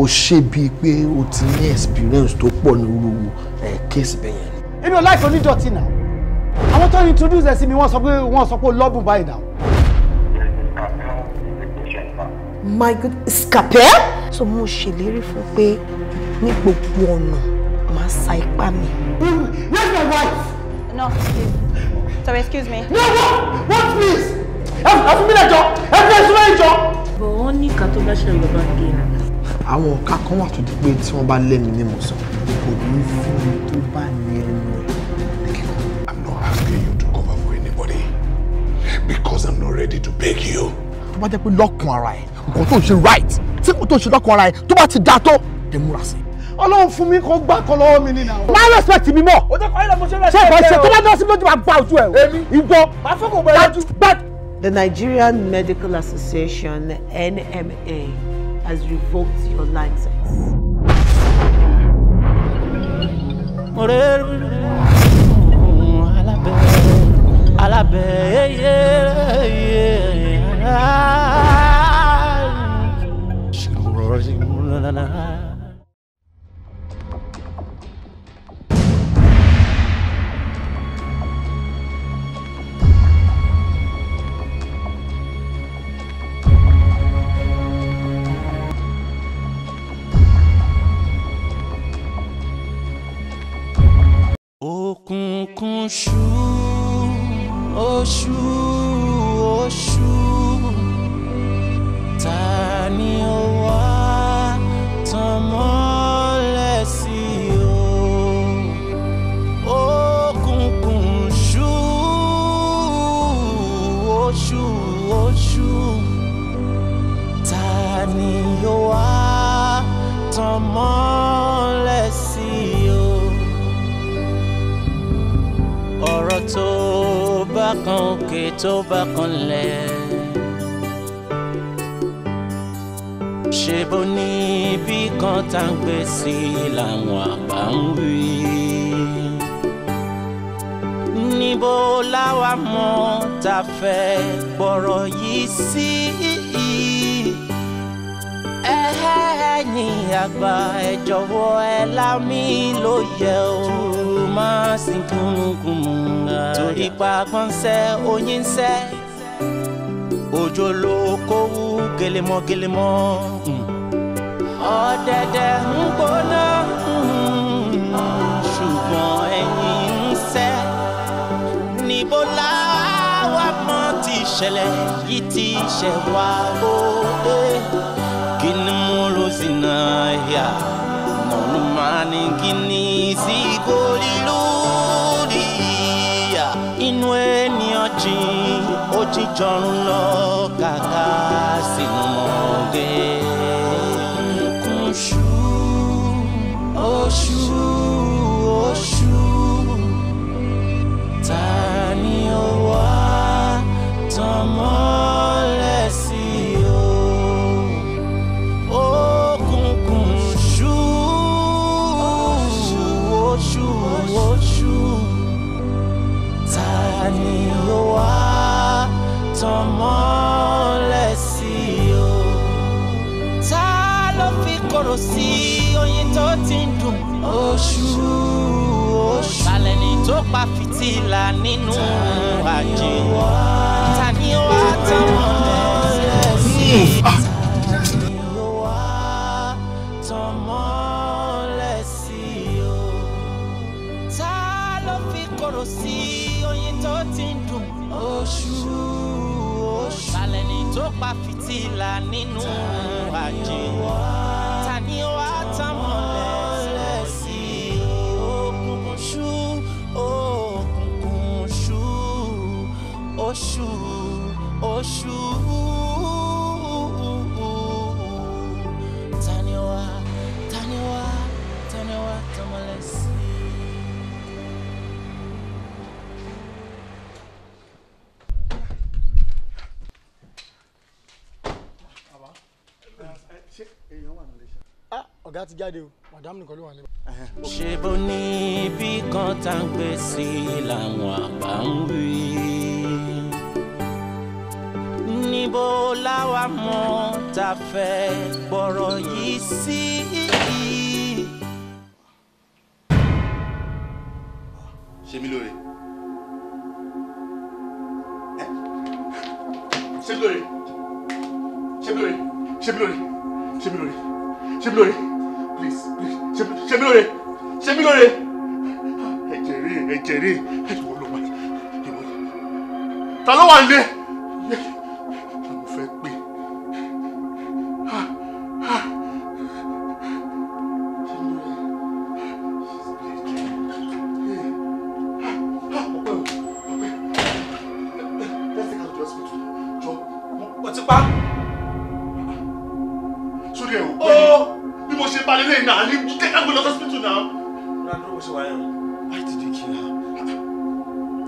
ó ṣe bíi pé o ti ní experience tó pọ̀ nínú case bẹ́yẹn. èmi ò láìpẹ́ onídọ̀tí náà àwọn tó introduce ẹ̀ sí mi wọ́n sọ pé lọ́bùn báyìí náà. My God, scapel? So mo ṣèlérí fún pé ní gbogbo ọ̀nà máa sa ipá mi. Where's my wife? No, sorry, excuse me. No, what please? Ẹ fún mi lẹ́jọ́, ẹ fi ẹ̀sùn lẹ́jọ́. Bọ̀ wọ́n ní ìka tó bá ṣe lọ́ba gé náà. Àwọn ọ̀ka kan wà tó di pé tí wọ́n bá lẹ́nu ní mọ̀sán kò ní fún mi tó bá ní ẹnu ẹ̀. I'm not asking you to cover for anybody because I'm not ready to beg you. Tó bá jẹ́ pé lọ́kùn ara ẹ̀ nǹkan tó ń ṣe right tí kò tó ń ṣe lọ́kùn ara ẹ̀ tó bá ti dá tó ẹ múra sí. Ọlọ́run fún mi kó gbà kan lọ́wọ́ mi nínú. Má respect mi mọ́. O jẹ́ kọ́ ilé mo ṣe respect. Ṣé ìbọn ṣe tó bá dán sí lójú máa gbá ojú ẹ̀ o? Èmi ìbọn máa fọ́ kò bọ̀ ẹ́ lójú. The Nigerian Medical Association, NMA, has revoked your license. Òkùnkùn ṣú, oṣù, oṣù, ta ni ó wá tàn mọ́lẹ̀ sí o? Òkùnkùn ṣú, oṣù, oṣù, ta ni ó wá tàn mọ́lẹ̀ sí o? Ọ̀rọ̀ tó bá kan òkè tó bá kan lẹ̀, ṣe bó ní bí kan tá ń gbé sí làwọn àgbà ń wí. Níbo láwa mọ̀ tá fẹ́ gbọ́rọ̀ yìí sí? Ẹ̀yin àgbà ẹ jọ̀wọ́ ẹ là mí lóye o, má sì kúnnùkùnnù torí pa gbọ́nsẹ́ oyin sẹ́ òjò ló kówú gẹlẹmọ́ ọ̀dẹ̀dẹ̀ ń gbóná ṣùgbọ́n ẹ̀yin ń sẹ́ níbo láwa mọ̀ tí ìṣẹ̀lẹ̀ yìí ti ṣẹ̀ wá o. Gini muluzina ya Nonumani gini zigoliludi ya Inu eni oji jorun lo kaka sinu monge Kunshu Oshu Oshu Tani owa Tomole si Tani ló wá tàn mọ́lẹ̀ sí o? Ta ló fi korò sí oyin tó ti ń dùn? Oṣù oṣù. Talẹ̀ ni tó pa fìtílà nínú àjẹ́? Tani ó wá tàn mọ́lẹ̀ sí o? Tani ló wá tàn mọ́lẹ̀ sí o? Ta ló fi korò sí oyin tó ti ń dùn? Oṣù oṣù. Talẹ̀ ni tó pa fìtílà nínú àjẹ́? Tani ó wá tàn mọ́lẹ̀ sí o? Òkùnkùn ṣú, òkùnkùn ṣú, oṣù oṣù. Tani ó wá tàn mọ́lẹ̀ sí o? ọ̀gá ti jáde o madam nìkan ló wà níbẹ̀. ṣé bó ní bí kan tá ń gbé sí làwọn àgbà ń wí. níbo láwa mọ̀ tá fẹ́ gbọ́rọ̀ yìí sí. ṣé mi lóore ṣé mi lóore ṣé mi lóore ṣé mi lóore ṣé mi lóore ṣé mi lóore please ṣé mi lóore ṣé mi lóore ẹ̀jẹ̀ rí ẹ̀jẹ̀ wọ́n ló wà ta ló wà nílé mo fẹ́ pè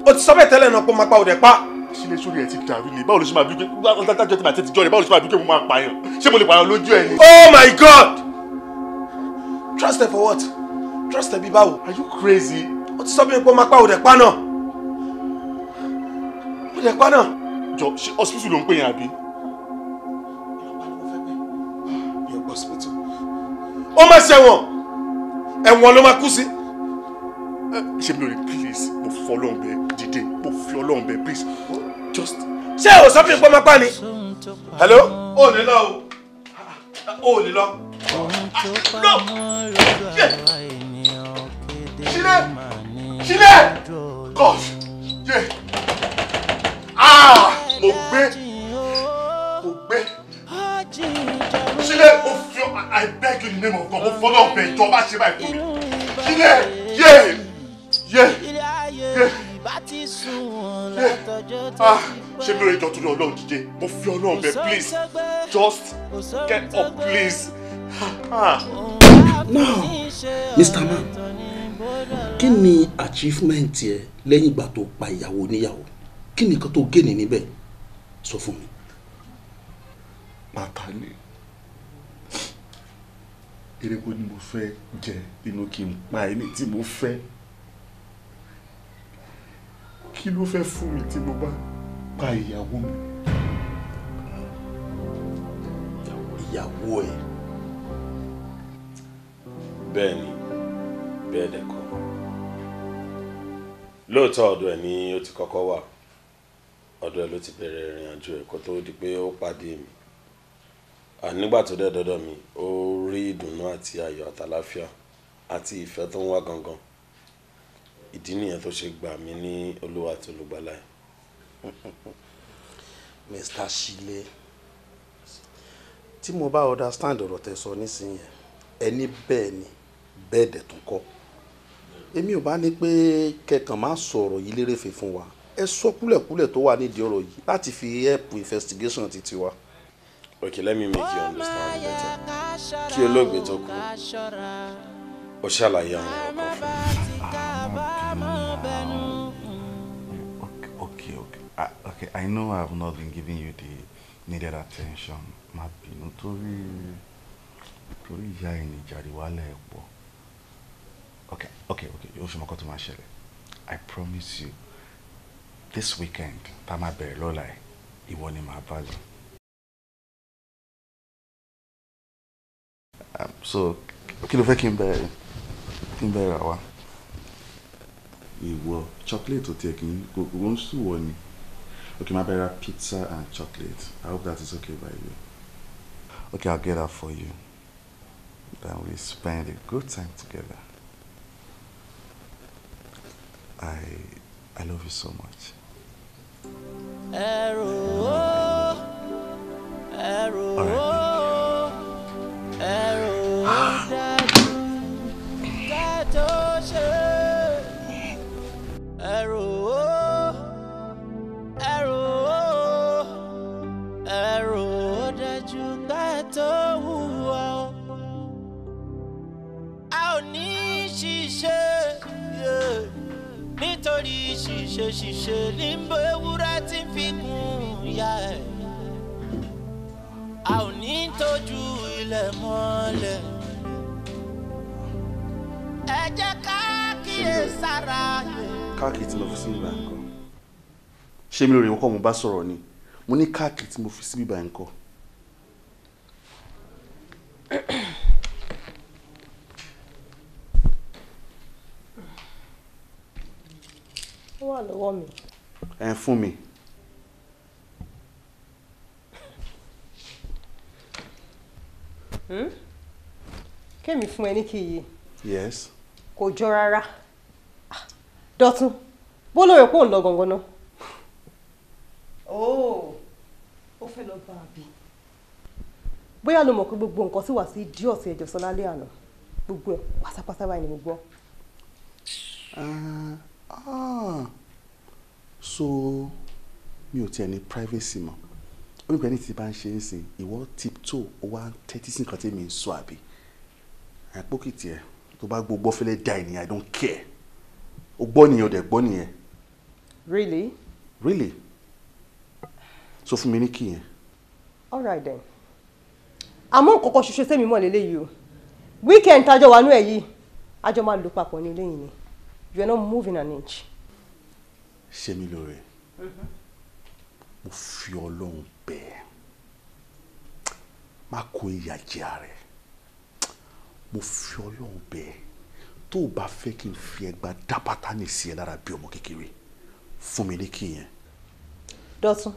o ti sọ bẹ́ẹ̀ tẹ́lẹ̀ náà pé máa pa òde pa. sílé sórí ẹ ti dàrú ni báwo ló ṣe máa bí pé dájọ́ tí màá tètè jọ rẹ̀ báwo ló ṣe máa bí pé mo máa pààyàn ṣé mo lè pààyàn lójú ẹ ni. Oh my God! Trust her for what? Trust her bí báwo? Are you crazy? O ti sọ bẹ́ẹ̀ pé máa pa òde pa náà. Òde pa náà. Jọ ṣe hospital ló ń pè yẹn àbí. Yọ̀pọ̀ hospital. Ó máa ṣẹ̀wọ̀n. Ẹ̀wọ̀n ló máa kú sí. Ṣé mi ò rí please mo fi Ọlọ́run bẹ̀ dìde mo fi Ọlọ́run bẹ̀ please just. Ṣé o sọ fún mi pé máa pa ni? Hello? O ò ní lọ o. O ò ní lọ. No! Sílẹ̀! God! Mo gbé! Sílẹ̀ mo fi I beg you in the name of God mo fọlọ́ bẹ̀ ìjọba ṣe báyìí fún mi. Sílẹ̀! Ṣé mi ò rí ìjọ tó ní Ọlọ́run jíjẹ? Mo fi Ọlọ́run bẹ̀ please just get up please. Now, Mr. Man, kí ni achievement ẹ lẹ́yìn ìgbà tó pa ìyàwó níyàwó? Kí ni nǹkan tó gé ní níbẹ̀? Sọ fún mi. Bàtà ni ereko ni mo fẹ́ jẹ inú kí n pa ẹni tí mo fẹ́. Kí ló fẹ́ fún mi tí mo bá pa ìyàwó mi? Ìyàwó ẹ. Bẹ́ẹ̀ni, bẹ́ẹ̀ dẹ̀kọ́. Lóòótọ́ ọ̀dọ̀ ẹ̀ ni ó ti kọ́kọ́ wà. Ọ̀dọ̀ ẹ̀ ló ti bẹ̀rẹ̀ ìrìn àjò ẹ̀ kó tó di pé ó pàdé mi. Nígbà tó dé dọ́dọ̀ mi, ó rí ìdùnnú àti ayọ̀ àtàláfíà àti ìfẹ́ tó ń wá gangan. Ìdí nìyẹn tó ṣe gbà mí ní Olúwa àti Olùgbàlà ẹ̀. Mr. Shile, tí mo bá understand ọ̀rọ̀ tẹ́ sọ nísìnyẹn, ẹni bẹ́ẹ̀ ni bẹ́ẹ̀ dẹ̀ tún kọ́. Èmi ò bá ní pé kẹkàn má sọ̀rọ̀ yìí lérèfé fún wa. Ẹ sọ kúlẹ̀kúlẹ̀ tó wà nídìí ọ̀rọ̀ yìí láti fi help investigation ti tiwa. Okay, let me make you understand better. Kí olóògbé tó kú, ó ṣàlàyé àwọn ọ̀rọ̀ kan fún mi. Okay, I know I have not been giving you the needed attention. Má bínú torí ìyá ẹni jàre wálẹ̀ pọ̀. Okay, ó ṣe mọ́kọ́ tó máa ṣẹlẹ̀. I promise you, this weekend, tá máa bẹ̀rẹ̀ lọ́la ẹ̀, ìwọ ni màá bá lọ. So, kí ló fẹ́ kí n bẹ̀rẹ̀ wá? Ìwọ chocolate ò tiẹ̀ kí n kò ń sùn wọ ni. Okay, my better pizza and chocolate. I hope that is okay by you. Okay, I'll get that for you. Then we spend a good time together. I love you so much. Nítorí ṣìṣe limbo ewúrẹ́ tí ń fi kún ìyá ẹ̀. A ò ní tójú ilẹ̀ mọ́lẹ̀ káàkiri tí mo fi sí bíbá nǹkan ṣé mi lórí ìwọ́kọ̀ mo bá sọ̀rọ̀ ni mo ní káàkiri tí mo fi sí bíbá nǹkan. ó wà lọ́wọ́ mi. ẹ fún mi. kémi fún ẹ ní kí iye. Yes. Kò jọ rárá. Dọ̀tun, bó lóore pò ń lọ gangan náà. Ó fẹ́ lọ bá a bí. Bóyá ló mọ̀ pé gbogbo nǹkan tí wà sí idiot ẹjọ́ sọ lálẹ́ àná. Gbogbo ẹ̀ pátápátá báyìí ni mo gbọ́. So mi ò tiẹ̀ ní privacy mọ́. Ó ní pé ní ti bá ń ṣe é sìn ìwọ tiptoe ó wá tẹ́tí sí nǹkan tí mi ń sọ àbí. Àpókìtì ẹ̀ tó bá gbogbo fẹ́lẹ́ dá ènìyàn I don't care. O gbọ́ nìyẹn o dẹ̀ gbọ́ nìyẹn. Really? Really? So fún mi ní kí yẹn. All right then. Àmọ́ kọ́kọ́ ṣoṣo sẹ́mi mọ́ lélẹ́yìí o. Weekend tájọ wà nú ẹ̀ yìí. Àjọ máa lò papọ̀ ní ilé yìí ni. You are not moving an inch. Ṣé mi lóore? Mo fi Ọlọ́run bẹ́ẹ̀. Má kó ìyà jẹ ààrẹ. Mo fi Ọlọ́run bẹ́ẹ̀. Tó o bá fẹ́ kí n fi ẹgbà dá pátánì sí ẹ lára bí ọmọ kékeré fún mi ní kí yẹn. Dọ̀tun,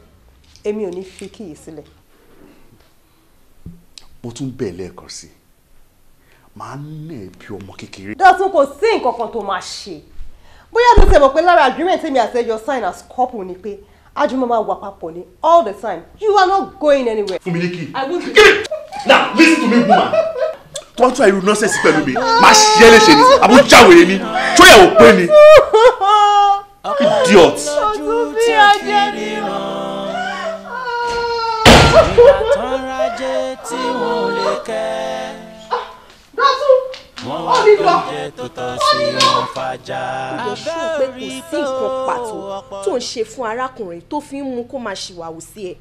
èmi ò ní fi kíyè sílẹ̀. Mo tún bẹ̀ lẹ́ẹ̀kan sí. Màá nà ẹ́ bí ọmọ kékeré. Dọ̀tun kò sí nǹkan kan tó máa ṣe. Bóyá ló tẹ̀ mọ̀ pé lára agreement èmi àti ẹjọ́ sign as couple ni pé àjùmọ̀ máa wà papọ̀ ní all the time. You are not going anywhere. Fún mi ní kí. I won't be. Now listen to me woman. Tó bá tún àìrú nọ́ọ̀sẹ̀sì pẹ̀lú mi máa ṣe é léṣe ni àbújáwèé ni tó yẹ ò pé ni. Idiot. Ojú tí a jẹ́ ríran ìbátan rajé tí wọ́n lè kẹ́ wọ́n wá lóúnjẹ tó tọ́ sí wọn fàjà. Ó yẹ ṣó pé kò sí nǹkan pàtó tó ń ṣe fún arákùnrin tó fi ń mú kó máa ṣìwàwù sí ẹ.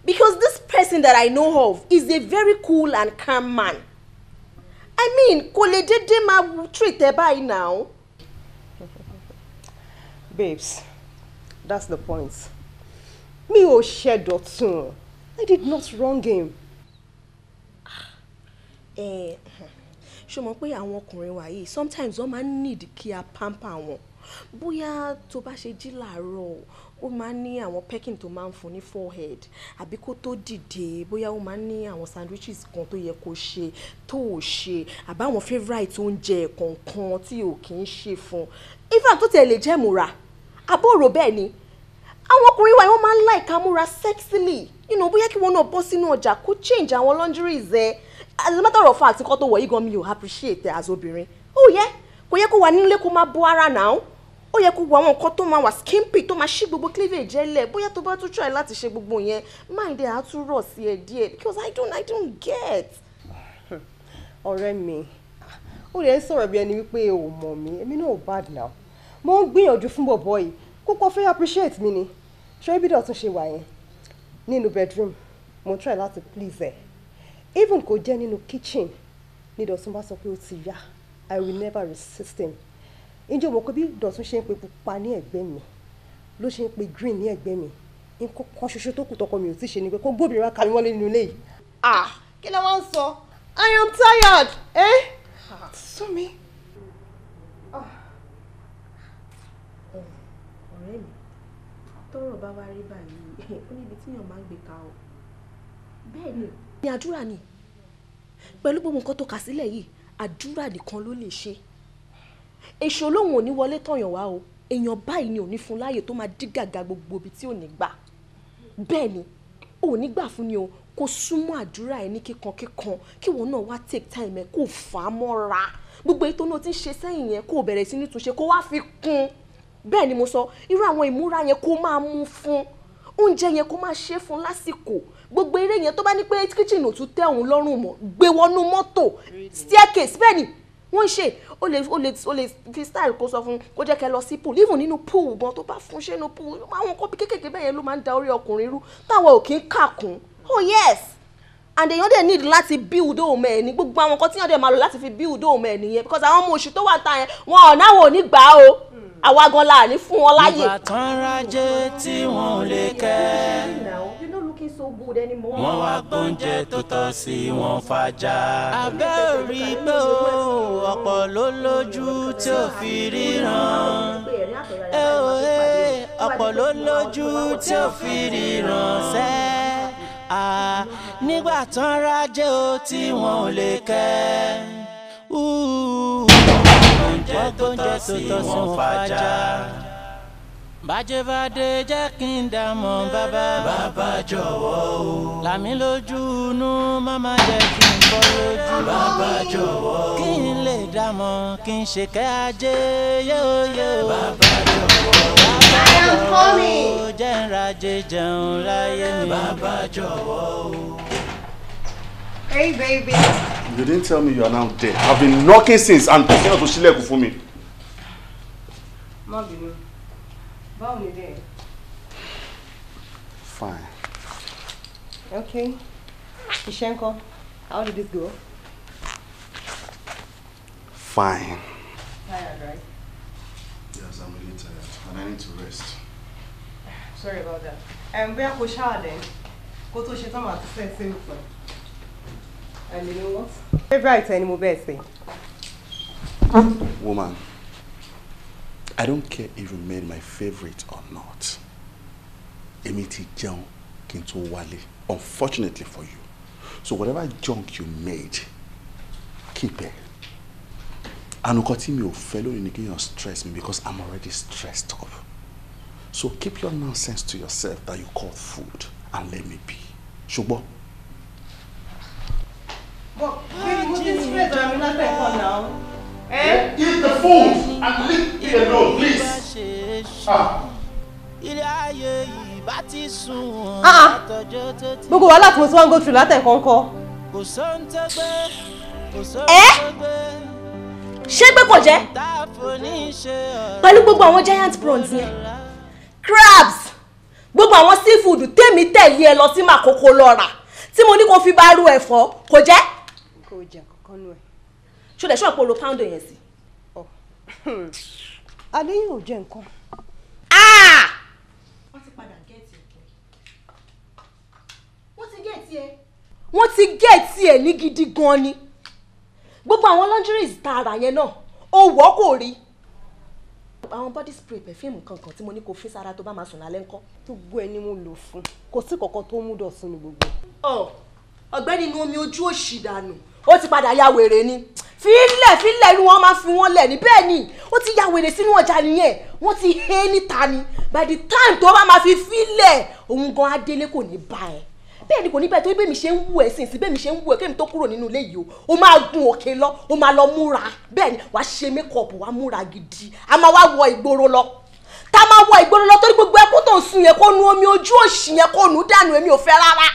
Because this person that I know of is a very cool and calm man. I mean, kò lè dédé máa treat ẹ báyìí now. Babes, that's the point. Mi ò ṣe Dọ̀tun. I did not wrong him. Ṣó mọ̀ pé àwọn ọkùnrin wa yìí sometimes wọ́n máa ń need kí a pamper wọn. Bóyá tó bá ṣe jí làárọ̀ ó máa ń ní àwọn pecking tó máa ń fún ní forehead àbí kó tó dìde bóyá ó máa ń ní àwọn sandwiches kan tó yẹ kó ṣe tó ò ṣe àbá àwọn favourite oúnjẹ kọ̀ọ̀kan tí ò kì í ṣe fún. In fact tó tẹ̀ lè jẹ́ múra àbúrò bẹ́ẹ̀ ni àwọn ọkùnrin wa wọ́n máa ń like amúra sexily bóyá kí wọ́n náà bọ́ sínú ọjà kó change àwọn lingeries ẹ̀. As a matter of fact nǹkan tó wọ̀ yìí gan mi ò appreciate as obìnrin. Ó yẹ kò yẹ kó wà nílé kó máa bọ́ ara náà. Ó yẹ kó wọ àwọn nǹkan tó máa wà skimpy tó máa ṣí gbogbo cleavage ẹlẹ̀ bóyá tó bá tún try láti ṣe gbogbo yẹn mind ẹ̀ á tún rọ̀ sí ẹ díẹ̀ because I don't get. Ọ̀rẹ́ mi ó lè sọ̀rọ̀ bí ẹni wípé o mọ̀ mí èmi náà ò bad now. Mo ń gbìyànjú fún bọ̀bọ̀ yìí kókó fẹ́ appreciate mi ni ṣé ibi Dọ̀tun ṣe wà yẹn nínú bedroom mo try láti please ẹ even kò jẹ́ nínú kitchen ní Dọ̀tun bá sọ pé ó ti yá I will never resist him. Ǹjẹ́ mo kọ́ bí Dọ̀tun ṣe ń pe pupa ní ẹ̀gbẹ́ mi ló ṣe ń pe green ní ẹ̀gbẹ́ mi nǹkan kan ṣoṣo tó kù tọkọ mi ò tí ṣe ni pé kó gbóbìnrin wá ka mi wọlé nínú ilé yìí. Kí ló wá ń sọ I am tired. Sú mi. Ọ̀rẹ́ mi tọ́rọ̀ bá wá rí báyìí ó níbi tí èèyàn máa ń gbé ka o. Bẹ́ẹ̀ ni ní àdúrà ni pẹ̀lú gbogbo nǹkan tó kà sílẹ̀ yìí àdúrà nìkan ló lè ṣe. Èṣù olóhùn ò ní wọlé tọ̀yàn wá o èèyàn báyìí ni ò ní fún láàyè tó máa dí gàgà gbogbo ibi tí ò ní gbà. Bẹ́ẹ̀ ni ò ní gbà fún ni o kó súnmọ́ àdúrà ẹ ní kíkan kí wọn náà wá take time ẹ kó fà á mọ́ra gbogbo ètò náà ti ń ṣe sẹ́yìn yẹn kó bẹ̀rẹ̀ sí ní túnṣe kó wá fi kún. Bẹ́ẹ̀ ni mo sọ irú àwọn ìmúra yẹn kó máa mú fún oúnjẹ yẹn kó máa ṣe fún lásìkò gbogbo eré yẹn tó bá ní pé kitchen ò tún tẹ́ òun lọ́rùn mọ́ gbé wọnú mọ́tò staircase bẹ́ẹ̀ ni wọ́n ṣe ó lè fi style kó sọ fún kó jẹ́ kẹ́ lọ sí pool even nínú pool gan tó bá fún ṣe nínú pool àwọn nǹkan bí kékèké bẹ́ẹ̀ yẹn ló máa ń da orí ọkùnrin rú táwọn ò kí ń kàkún. Oh yes. and èèyàn dẹ̀ need láti build home ẹ̀ ní gbogbo àwọn nǹkan tí èèyàn dẹ̀ máa lò láti fi build home ẹ̀ nìyẹn because àwọn ọmọ oṣù tó wà ta yẹn wọn ò náwó ní gbà o àwa gan la ní fún wọn láyè. ìbátan rajé tí wọn ò lè kẹ́. You're not looking so good anymore. wọ́n wá gbóúnjẹ tó tọ́ sí wọn fàjà. abẹ́ orí gbó ọ̀pọ̀ ló lójú tí ò fi ríran. ọ̀pọ̀ ló lójú tí ò fi ríran sẹ́. nígbà tán rajé o tí wọn ò lè kẹ́. wọ́n gbóúnjẹ tó tọ́ sí wọn fàjà. bàjẹ́ bá dé jẹ́ kí n dá mọ̀ bàbá jọ̀wọ́ o. làmí lójú inú máma jẹ́ kí n bọ́ lójú. bàbá jọ̀wọ́ o. kí n lè dá mọ̀ kí n ṣe kẹ́ ajé yóò. bàbá jọ̀wọ́ o. bàbá jọ̀wọ́ o. jẹ́ n rajé jẹun láyé mi. bàbá jọ̀wọ́ o. Hey baby. You didn't tell me you are now dead. I've been knocking since and you cannot ṣílẹ̀kùn fún mi. Má bínú. Báwo ni dé? Fine. Okay. Iṣẹ́ ńkọ́? How did it go? Fine. Tired, right? Yes, I'm really tired and I need to rest. Sorry about that. Bóyá kò ṣáà dẹ̀ kó tó ṣe tán màá tún fẹ́ save fún ẹ. And you know what? Favorite ẹni mo bẹ́ẹ̀ sè. Woman, I don't care if you made my favorite or not. Èmi ti jẹun kí n tó wálé, unfortunately for you. So whatever junk you made, keep it. And nǹkan tí mi ò fẹ́ lónìí ni kéèyàn stress me because I'm already stressed up. So keep your nonsense to yourself that you call food and let me be. Ṣùgbọ́n. But baby, mo ti stress am látẹ̀kọ́ now. Eat the food and leave it alone, please. Gbogbo wàhálà tí mo ti wá ń go through látẹ̀kọ́ ńkọ́. ṣé pé kò jẹ́ pẹ̀lú gbogbo àwọn giant prawns yẹn crabs gbogbo àwọn seafood tèmi tẹ̀lé ẹ lọ sí Makoko lọ rà tí mo ní kó fi bá rú ẹ̀fọ́ kò jẹ́. Kò jẹ́ kankan nù ẹ̀. ṣó lè ṣọ́ àpò poundo yẹn sí. Adé yóò jẹ nǹkan. wọ́n ti padà gẹ̀ẹ́tì ẹ̀. wọ́n ti gẹ̀ẹ́tì ẹ̀. wọ́n ti gẹ̀ẹ́tì ẹ̀ ní gidi gan ni. gbogbo àwọn lingeries tá a rà yẹn náà ó wọ́ kò rí. àwọn body spray perfume kankan tí mo ní kó fi sára tó bá máa sùn lálẹ́ ńkọ́. Gbogbo ẹ ni mo lò fún. Kò sí kankan tó mú dọ̀sùn ní gbogbo. Ọ̀gbẹ́ni inú omi ojú òṣì dànù ó ti padà ya wèrè ni fílẹ̀ ni wọ́n máa fi wọ́n lẹ̀ ní bẹ́ẹ̀ ni ó ti ya wèrè sínú ọjà nìyẹn wọ́n ti hé níta ni by the time tó bá máa fi fílẹ̀ òun gan adélé kò ní bá ẹ bẹ́ẹ̀ ni kò ní bẹ́ẹ̀ tó bẹ́ẹ̀ mi ṣe ń wù ẹ́ sìn sí bẹ́ẹ̀ mi ṣe ń wù ẹ́ kémi tó kúrò nínú ilé yìí o máa gun òkè lọ o máa lọ múra bẹ́ẹ̀ ni wàá ṣe mékọ̀pù wàá múra gidi a máa wá wọ ìgboro lọ tá a máa wọ ìgboro lọ torí gbogbo ẹkún tó ń sun yẹn kó nu omi ojú òṣì yẹn kó nu dànù èmi ò fẹ́ rárá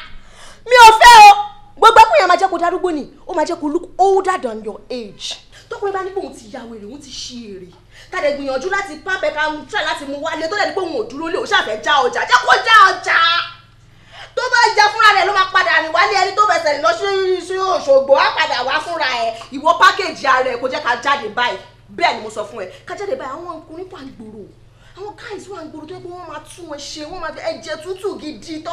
mi ò fẹ́ o gbogbo ẹkún yẹn máa jẹ́ kó darúgbó ni ó máa jẹ́ kó look older than your age tọkùnrin bá ní pé òun ti ya wèrè òun ti ṣí èrè tàdé gbìyànjú láti pápẹ́ ká try láti mú wálé tó dẹ̀ ní pé òun ò dúró lé òun ṣàfẹ́ já ọjà jẹ́ kó já ọjà tó bá já fúnra rẹ̀ ló máa padà rìn wálé ẹni tó fẹsẹ̀ lọ sí Òṣogbo á padà wá fúnra ẹ̀ ìwọ pákéjì ara ẹ̀ kó jẹ́ ká jáde báyìí bẹ́ẹ̀ ni mo sọ fún ẹ ká jáde báyìí àwọn ọkùnrin wà ń gbòòrò àwọn guys wà ń gbòòrò tó yẹ pé wọ́n máa tún wọn ṣe wọ́n máa fi ẹ̀jẹ̀ tútù gidi tó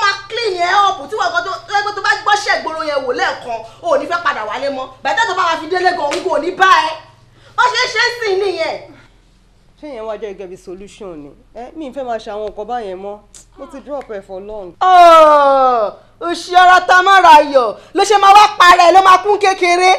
máa clean yẹn up tí wọ́n kan tó yẹ pé tó bá gbọ́ṣẹ́ ìgboro yẹn wò lẹ́ẹ̀kan ò ní fẹ́ padà wálé mọ́ bàtà tó bá máa fi délé gan òun kò ní bá ẹ wọ́n ṣe é ṣe é sìn nìyẹn. Ṣé yẹn wá jẹ́ gẹ́gẹ́ bí solution ni mi ń fẹ́ máa ṣe àwọn nǹkan báyẹn mọ́ mo ti drop ẹ̀ for long. òṣì ọ̀rọ̀ tá a máa ra ayọ̀ ló ṣe máa wá parẹ́ ló máa kún kékeré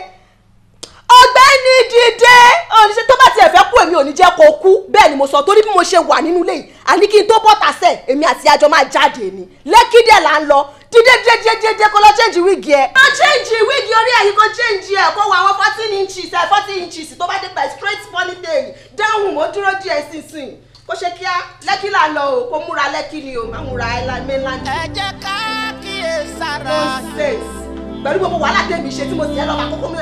ọ̀gbẹ́ni dìde oníṣẹ́ tó bá tiẹ̀ fẹ́ kú èmi ò ní jẹ́ kó kú bẹ́ẹ̀ ni mo sọ torí bí mo ṣe wà nínú ilé yìí àní kí n tó bọ́tà sẹ̀ èmi àti àjọ máa jáde ni lẹ́kídẹ̀ là ń lọ dídé kó lọ change wíìgì ẹ̀. lọ change wíìgì orí ẹ̀yìn kó change ẹ̀ kó wọ àwọn 14 inches tó bá dé by straight ponytail dáhùn mo dúró díẹ̀ sísìn kó ṣe kíá lẹ́kí là ń lọ o kó múra lẹ́kí ni o má múra mainland. ẹ jẹ́ ká kíyèsára. pẹ̀lú gbogbo wàhálà tèmi ṣe tí mo sì ẹ́ lọ́ba kókó mi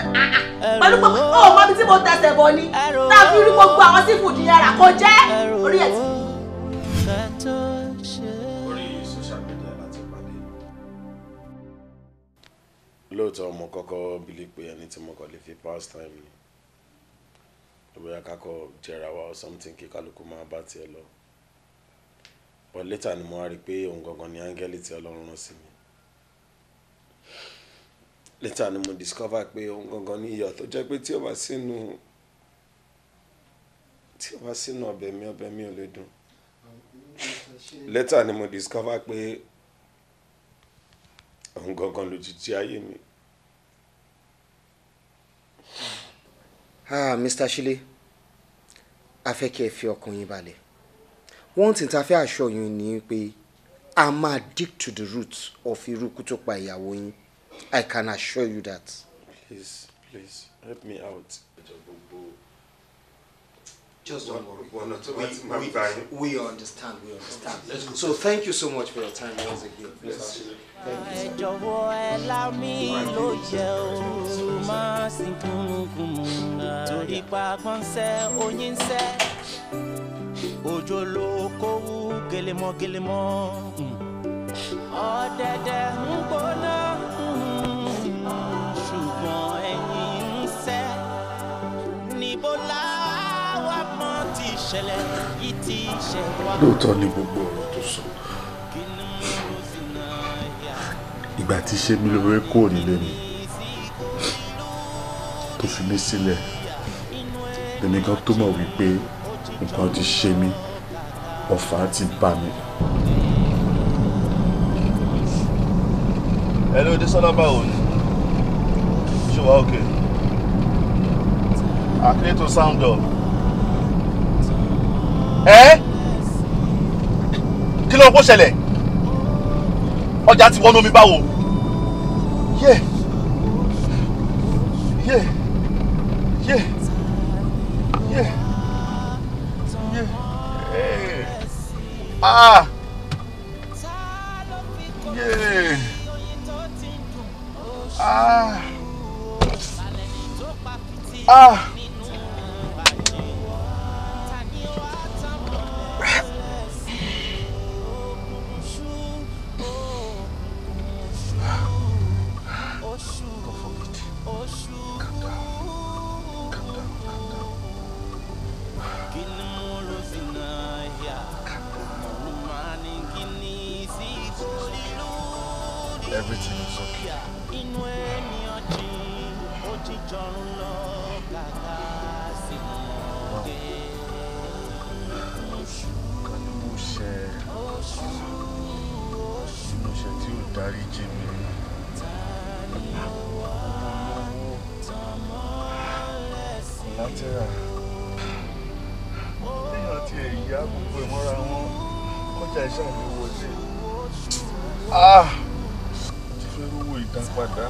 pẹ̀lú gbogbo ọmọ mi tí mo tẹsẹ̀ bọ ni tá a fi rí gbogbo àwọn sífùdì yẹn rà kó jẹ́ orí ẹ̀ tí. lóòótọ́ mo kọ́kọ́ believe pé ẹni tí mo kọ́ lè fi past time ni bóyá kakọ jẹra wa or something kí kálukú máa bá tiẹ̀ lọ but later ni mo wá rí pé òun gangan ni áńgẹ́lì tí Ọlọ́run rán sí mi later ni mo discover pé òun gangan ni iyọ̀ tó jẹ́ pé tí ó bá sínú ọbẹ̀ mi ò lè dùn later ni mo discover pé òun gangan lójijì ayé mi. Mr. Shile, a fẹ́ kí ẹ fi ọkàn yín balẹ̀. One thing ta fẹ́ assure yín ni pé a máa dig to the root of irú ikú tó pa ìyàwó yín. I can assure you that. Please help me out. Just don't worry. We understand. Let's go. So thank you so much for your time once again. Yes. Thank you. Lóòótọ́ ni gbogbo ọ̀rọ̀ tó sọ. Ìgbà tí ṣe mí lóore kúrò nílé mi tó fi mí sílẹ̀ lèmi gan tó mọ̀ wípé nǹkan ti ṣe mí, ọ̀fà ti bá mi. Hello, Desola báwo ni? Ṣé wà okay? I need to sound up. Kí ló ń kó ṣẹlẹ̀? Ọjà ti wọnú mi báwo? Yeah. Ah. Yeah. Ah. Everything is okay. Ìmúṣẹ tí ó darí jì mí. Látẹ́rà. Èèyàn tí ẹ̀yà gbogbo ìmọ́ra wọn kọjá iṣẹ́ mi wọlé. Ti fẹ́ rówó ìdápadà.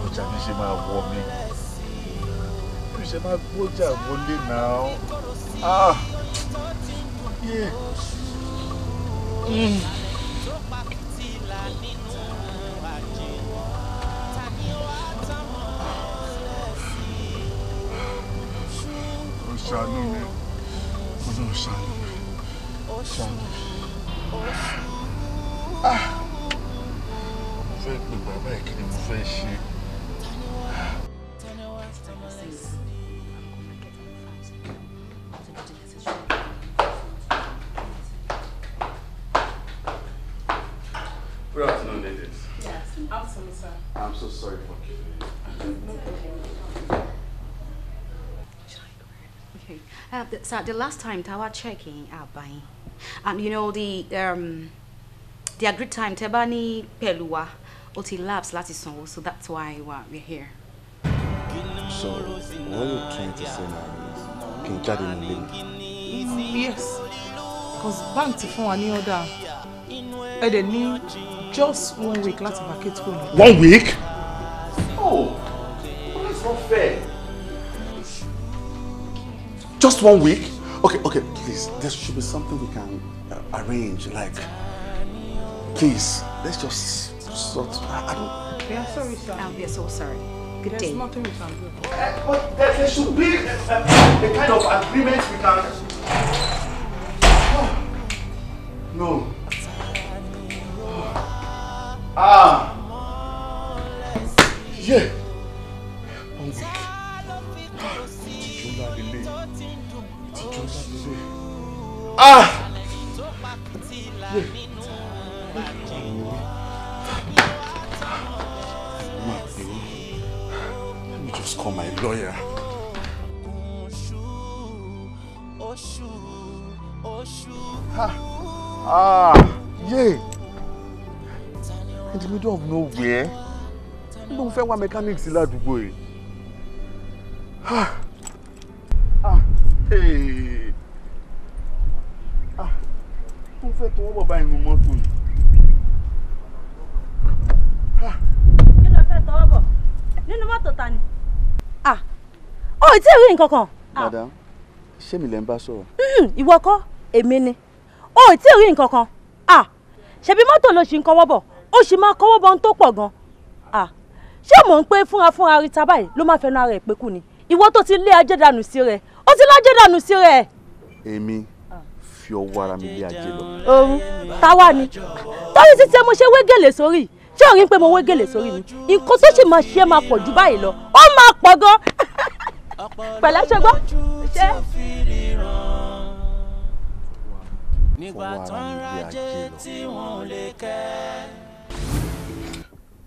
Ọjà mi ṣe máa wọ mi. Mi ṣe máa gbọ́jà wọlé náà. Yeah. Ṣàánú mi. Ọlọ́run ṣàánú mi. Ṣàánú mi. Mo fẹ́ pè bàbá ẹ̀ kí ni mo fẹ́ ṣe. Good afternoon, ladies. Yes, absolutely, sir. I'm so sorry for keeping you. No problem. Okay. So the last time Tawa checking out buying, you know the agreed time Tebani Pelua oti labs lati sonwo, so that's why we're here. So what you're trying to say now is can you in the Yes, because bank to phone any order. And they need just 1 week lati vacate school. 1 week? Oh, that's not fair. Just 1 week? Okay, please. There should be something we can arrange. Like, please, let's just sort. I don't. We are sorry, sir. We are so sorry. Good There's day. There's nothing we can do. But there should be a kind of agreement we can. No. ìtìjú ńlá lélẹ̀. Ìtìjú ńlá lélẹ̀. Ah! Let me just call my lawyer. Yeah. In the middle of nowhere. No fẹ́ wá mechanics ládùúgbò yìí. Hey. Mo fẹ́ tọwọ́ bàbá inú mọ́tò yìí. Kí ló fẹ́ tọwọ́ bọ̀? Nínú mọ́tò ta ni? Ó ì tí ì rí nǹkan kan. Madam, ṣé mi lẹ ń bá sọ̀rọ̀? Ìwọ kọ́, èmi ni. Ó ì tí ì rí nǹkan kan. Ṣebí mọ́tò ló ṣì ń kọ́wọ́ bọ̀. Ó ṣì máa kọ́wọ́ bọ̀ ń tó pọ̀ gan. Ṣé mò ń pé fúnra ríta báyìí ló máa fẹnu ara ẹ̀ pé kú ni? Ìwọ tó ti lé ajé dànù sí rẹ̀. Ó ti lájé dànù sí rẹ̀. Èmi fi ọwọ́ ara mi lé ajé lọ. Òun táwa ni. Torí títí mo ṣe wégèlè sórí. Ṣé o rí pé mo wégèlè sórí ni? Nǹkan tó sì máa ṣe máa pọ̀ jù báyìí lọ. Ó máa pọ̀ gan. Pẹ̀lẹ́ ṣe gbọ́. Ṣé? Nígbà tó ń rajé tí wọ́n lè kẹ́.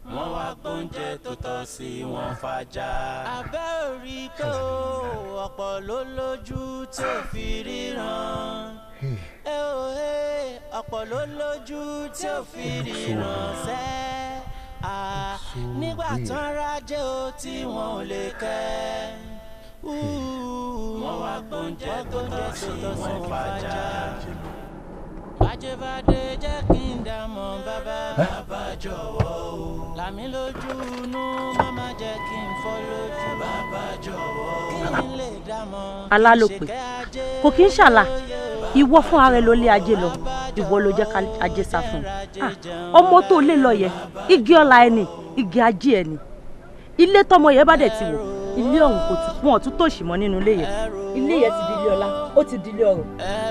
Wọ́n wá gbóúnjẹ tó tọ́ sí wọn fàjà. Abẹ́ orí pé ọ̀pọ̀ ló lójú tó fi ríran. Ọ̀pọ̀ ló lójú tó fi ríran sẹ́. Nígbà tó ń rajé tí wọ́n lè kẹ́. Wọ́n wá gbóúnjẹ tó tọ́ sí wọn fàjà. Bàjẹ́bàdé jẹ́ kí n dàmọ́ bàbá jọ̀wọ́ o. Làmí lójú inú màmá jẹ́ kí n fọ́ lójú bàbá jọ̀wọ́. Kí n lè dàmọ́. Alálòpè kò kí ń ṣàlà ìwọ fún ara ẹ ló lé ajé lọ ìwọ ló jẹ́ ká ajé sá fún ọmọ tó lé lọ yẹ igi ọlá ẹni igi ajé ẹni ilé tọmọ yẹn bá dẹ̀ ti wọ̀ ilé ọ̀hún kò tún fún ọ̀tún tòṣì mọ́ nínú ilé yẹn ilé yẹn ti di ilé ọlá ó ti di ilé ọrọ̀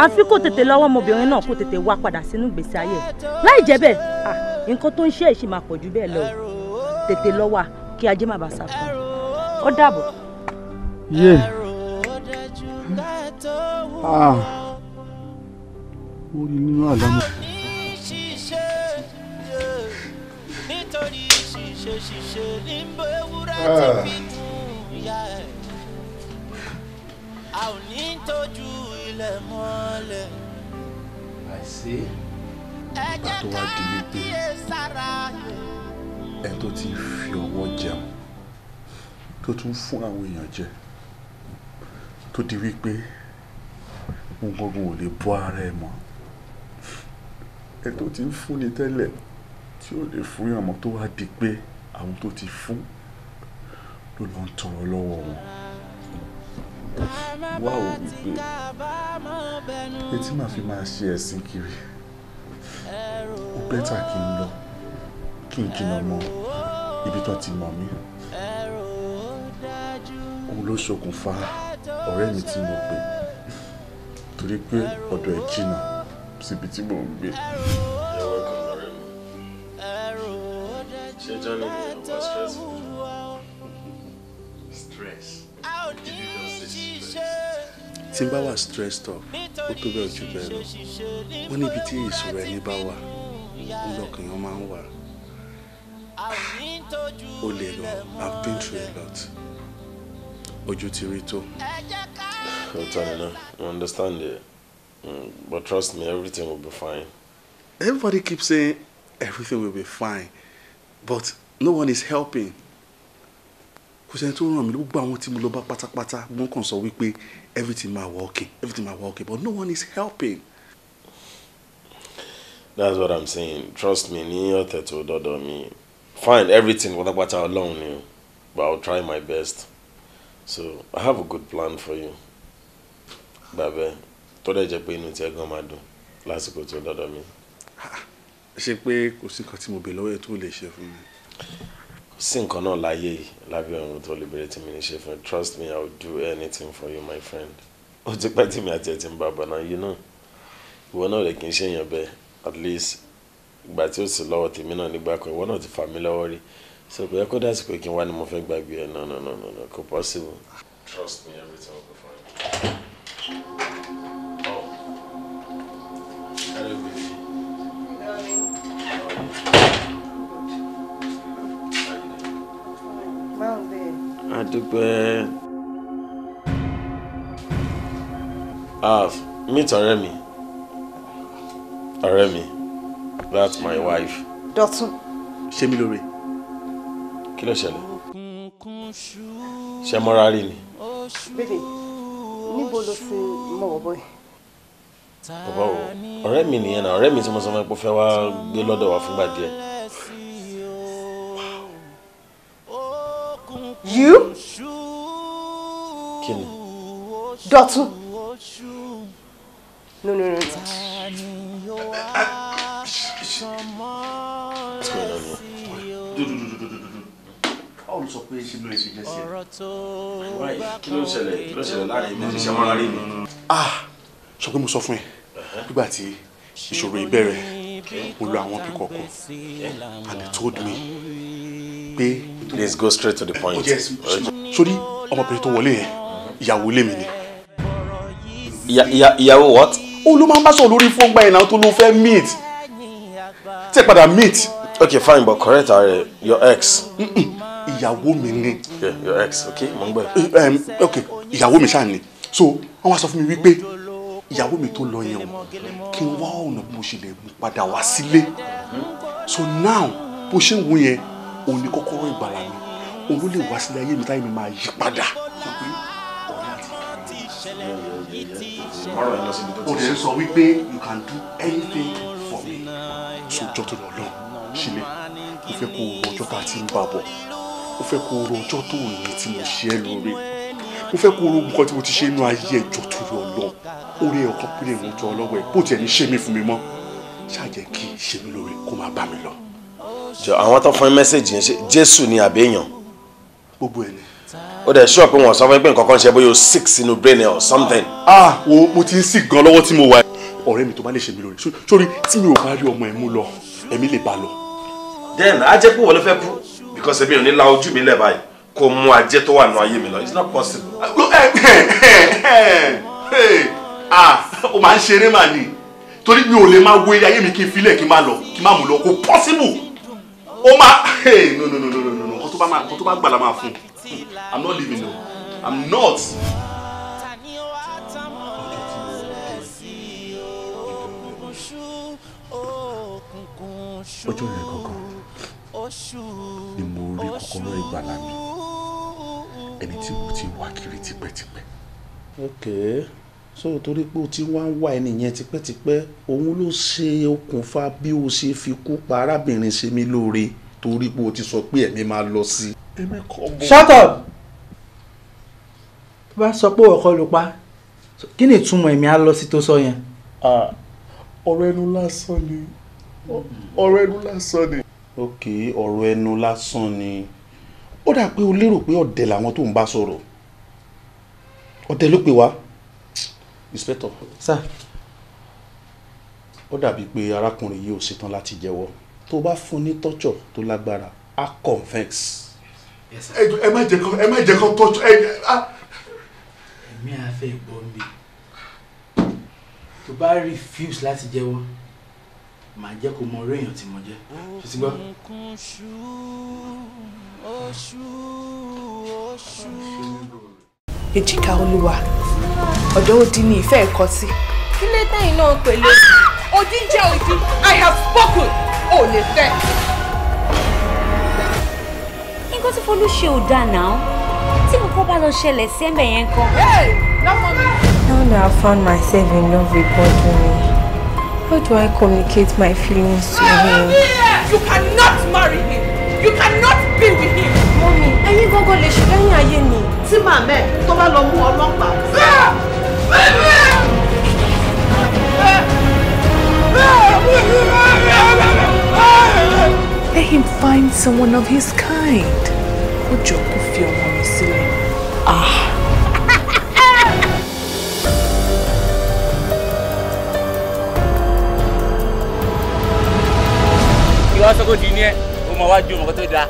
àfi kó tètè lọ́wọ́ ọmọbìnrin náà kó tètè wá padà sínú ìgbésí ayé láì jẹ́ bẹ́ẹ̀ nǹkan tó ń ṣe èṣì máa pọ̀ jù bẹ́ẹ̀ lọ tètè lọ wá kí ajé má bàa sá fún ọ dàbọ̀. Mo rí nínú àlámọ̀. Nítorí ṣìṣe ní ewúrẹ́ ti fi dùn ìyá ẹ̀. A ò ní tọ́jú ilẹ̀ mọ́lẹ̀. Àìsí ìgbà tó wá di wípé ẹ tó ti fi ọwọ́ jẹun tó tún fún àwọn èèyàn jẹ tó di wípé òun gbọ́gbọ́n ò lè bọ́ ara ẹ mọ́ ẹ tó ti ń fúnni tẹ́lẹ̀ tí ó lè fún ìyàmọ́ tó wá di pé àwọn tó ti fún ló lọ ń tọrọ lọ́wọ́ wọn wá ò wípé etí màá fi máa ṣe ẹ̀sìn kiri ó bẹ́tà kí n lọ kí n jìnnà mọ́ ibi tó ti mọ̀ mí òun ló ṣokùnfà ọ̀rẹ́ mi tí mo pè torí pé ọ̀dọ̀ ẹ̀ jìnnà síbi tí mò ń gbé. Ṣé Johnny ni ọba stressful? Stress? Tí n bá wà stressed up ó tó bẹ́ẹ̀ jù bẹ́ẹ̀ lọ wọ́n níbi tí ìṣòro ẹni bá wà ó lọ́kàn yẹn máa ń wà ó lè lọ I've been through a lot ojú ti rí tó. Tony, no, I understand it, but trust me, everything will be fine. Everybody keeps saying everything will be fine, but no one is helping. Kò sẹ́ni tó ràn mí gbogbo àwọn tí mo lọ bá pátápátá wọ́n kàn sọ wípé everything ma wà okay, everything ma wà okay, but no one is helping. That's what I'm saying. Trust me, ní ọ̀tẹ̀ tó dọ́dọ̀ mi. Fine, everything pátápátá alone ni, but I'll try my best. So I have a good plan for you. Bàbá, tó dẹ̀ jẹ́ pé inú tí ẹ gan máa dùn lásìkò tó dọ́dọ̀ mi. Ṣé pé kò sí nǹkan tí mo bè lọ́wọ́ ẹ̀ tó lè ṣe fún mi? Kò sí nǹkan náà láyé yìí lábẹ́ ọ̀run tó lè bẹ̀rẹ̀ tí mi ní ṣe fún ẹ. Trust me, I will do anything for you, my friend. Ó ti pẹ́ tí mi àti ẹ̀ ti ń bá bọ̀ náà, you know. Ìwọ náà lè kí n ṣe èèyàn bẹ́ẹ̀, at least ìgbà tí ó sì lọ́wọ́ tèmi náà nígbà kan ìwọ náà ti fà mí lọ́wọ́ rí. So kò yẹ kó dásìkò kí n wá ní mo fẹ́ gbàgbé ẹ no, kò possible. Trust me, everything will be fine. Oh. Hello, baby. Adúpẹ́. Meet Oremi. Oremi. That's my wife. Dọ̀tun. Ṣé mi lóore? Kí ló ṣẹlẹ̀? Ṣé mọ́ra rí ni? Bébè, níbo ló ti mọ bọ̀bọ̀ yìí? Bàbá wo? Ọ̀rẹ́ mi nìyẹn náà. Ọ̀rẹ́ mi tí mo sọ fún ẹ pé ó fẹ́ wá gbé lọ́dọ̀ wa fúngbà díẹ̀. You? Kí ni? Dọ̀tun. No. What's going on here? How ló sọ pé ṣe lóore ṣe jẹ́ sí ẹ? Kí ló ṣẹlẹ̀ láàrin méjì ṣe mọ́ra rí ni? Sọ pé mo sọ fún ẹ nígbà tí ìṣòro ìbẹ̀rẹ̀ mo lo àwọn kíkọ kan and they told me pé. Please go straight to the point. Sórí ọmọbìnrin tó wọlé yẹn ìyàwó ilé mi ni. Ìyàwó what? Ó ló máa ń bá sọ lórí fún ọgbà ìlànà tó ló fẹ́ meet. Tẹ́ padà meet. Okay, fine, but correct your ex. Ìyàwó mi ni. Yeah, your ex, okay? Mo ń gbọ́. Okay, ìyàwó mi ṣáà ni. So wọ́n wá sọ fún mi wípé ìyàwó mi tó lọ yẹn o kí n wá ọ̀nà bí mo ṣe lè mú padà wá sílé. So now bó ṣe ń wo yẹn òun ni kọ́kọ́rọ́ ìgbàlà mi òun ló lè wá sílé ayé mi táyé mi máa yí padà. O lè sọ wípé you can do anything for me. So jọ́ tó lọ lọ sílé mo fẹ́ kó o rọ ọjọ́ tá a ti ń bá bọ̀ mo fẹ́ kó o rọ ọjọ́ tó ní tí mo ṣe é lóore mo fẹ́ kó o rọ nǹkan tí mo ti ṣe inú ayé ẹjọ́ tó lọ lọ orí ọkàn péré mo jọ ọlọ́wọ́ ẹ̀ bó tiẹ̀ ní ṣe mí fún mi mọ́ ṣáàjẹ́ kí ṣe mí lóore kó máa bá mi lọ. Jọ àwọn tó fún mẹ́sẹ̀gì yẹn ṣe Jésù ni àbẹ́yàn. Gbogbo ẹ̀ ni. Ó dẹ̀ sure pé wọ́n sọ fún pé nǹkan kan ṣe bóyá o sick sínú brain or something. Wo mo ti ń sick gan lọ́wọ́ tí mo wà. Ọ̀rẹ́ mi tó bá lè ṣe mí lóore sórí tí mi ò bá rí ọmọ ẹ̀ mú lọ ẹ̀mí lè bá lọ. Then ajẹ́ pé wọ́n ló fẹ́ kú because èmi ò ní la ojú mi lẹ̀ báyìí kó mú ajẹ́ tó wà nù ayé mi lọ. It's not possible. O máa ń ṣeré màá ni torí mi ò lè máa wo ilé ayé mi kí n filẹ̀ kí n má lọ kí n má mú lọ kò possible. O máa no kó tó bá gbàlà máa fún I'm not leaving no I'm not. Ọjọ́ yẹn gangan ni mo rí kọ́kọ́rọ́ ìgbàlà mi ẹni tí mo ti wá kiri tipẹ́tipẹ́. Okay. So torí pé o ti wá ń wá ẹni yẹn tipẹ́tipẹ́ òun ló ṣe okùnfà bí o ṣe fi kú pa arábìnrin ṣe mí lóore torí pé o ti sọ pé ẹ̀mí máa lọ sí. Shut up! Bá sọ pé ọkọ ló pa kí ni ìtumọ̀ ẹ̀mí á lọ sí tó sọ yẹn? Ọ̀rọ̀ ẹnu lásán ni. Ọ̀rọ̀ ẹnu lásán ni. Ok, ọ̀rọ̀ ẹnu lásán ni. Ó dà pé o lérò pé ọ̀dẹ̀ làwọn tó ń bá sọ̀rọ̀. Ọ̀dẹ̀ ló pè wá. Inspector. Sir. Ó dàbí pé arákùnrin yìí ò ṣetán láti jẹ́wọ́. Tó bá fún ní tọ́jọ̀ tó lágbára, á confess. Ẹ má jẹ́ kó tọ́jú. Èmi á fẹ́ gbọ́ mi. Tó bá refuse láti jẹ́wọ́, màá jẹ́ kó mọ orí èèyàn tí mo jẹ́. Ṣé ti gbọ́? Èjìká Olúwa, ọ̀dọ̀ òdì ni ìfẹ́ ẹ̀kọ́ sí. Kí ló tẹ́yìn náà pẹ̀lú òdì jẹ́ òdì? I have spoken. Ò lè fẹ́. Nǹkan tí Folú ṣe ò dáa náà. Tí mo kọ́ bá lọ ṣẹlẹ̀ sí ẹ̀mẹ̀ yẹn kan. Now that I found myself in love with Bodunmi, how do I communicate my feelings to him? You cannot marry him. You cannot be with him. Mommy, ẹ̀yin gangan lè ṣe lẹ́yìn ayé ni. Tí màmá ẹ̀ tó bá lọ mú ọlọ́pàá. Let him find someone of his kind. Kó jọ kó fi ọmọ mi sílẹ̀. Ìwà sọ́kò dì ní ẹ̀, ó máa wá ju ọmọ tó dáa.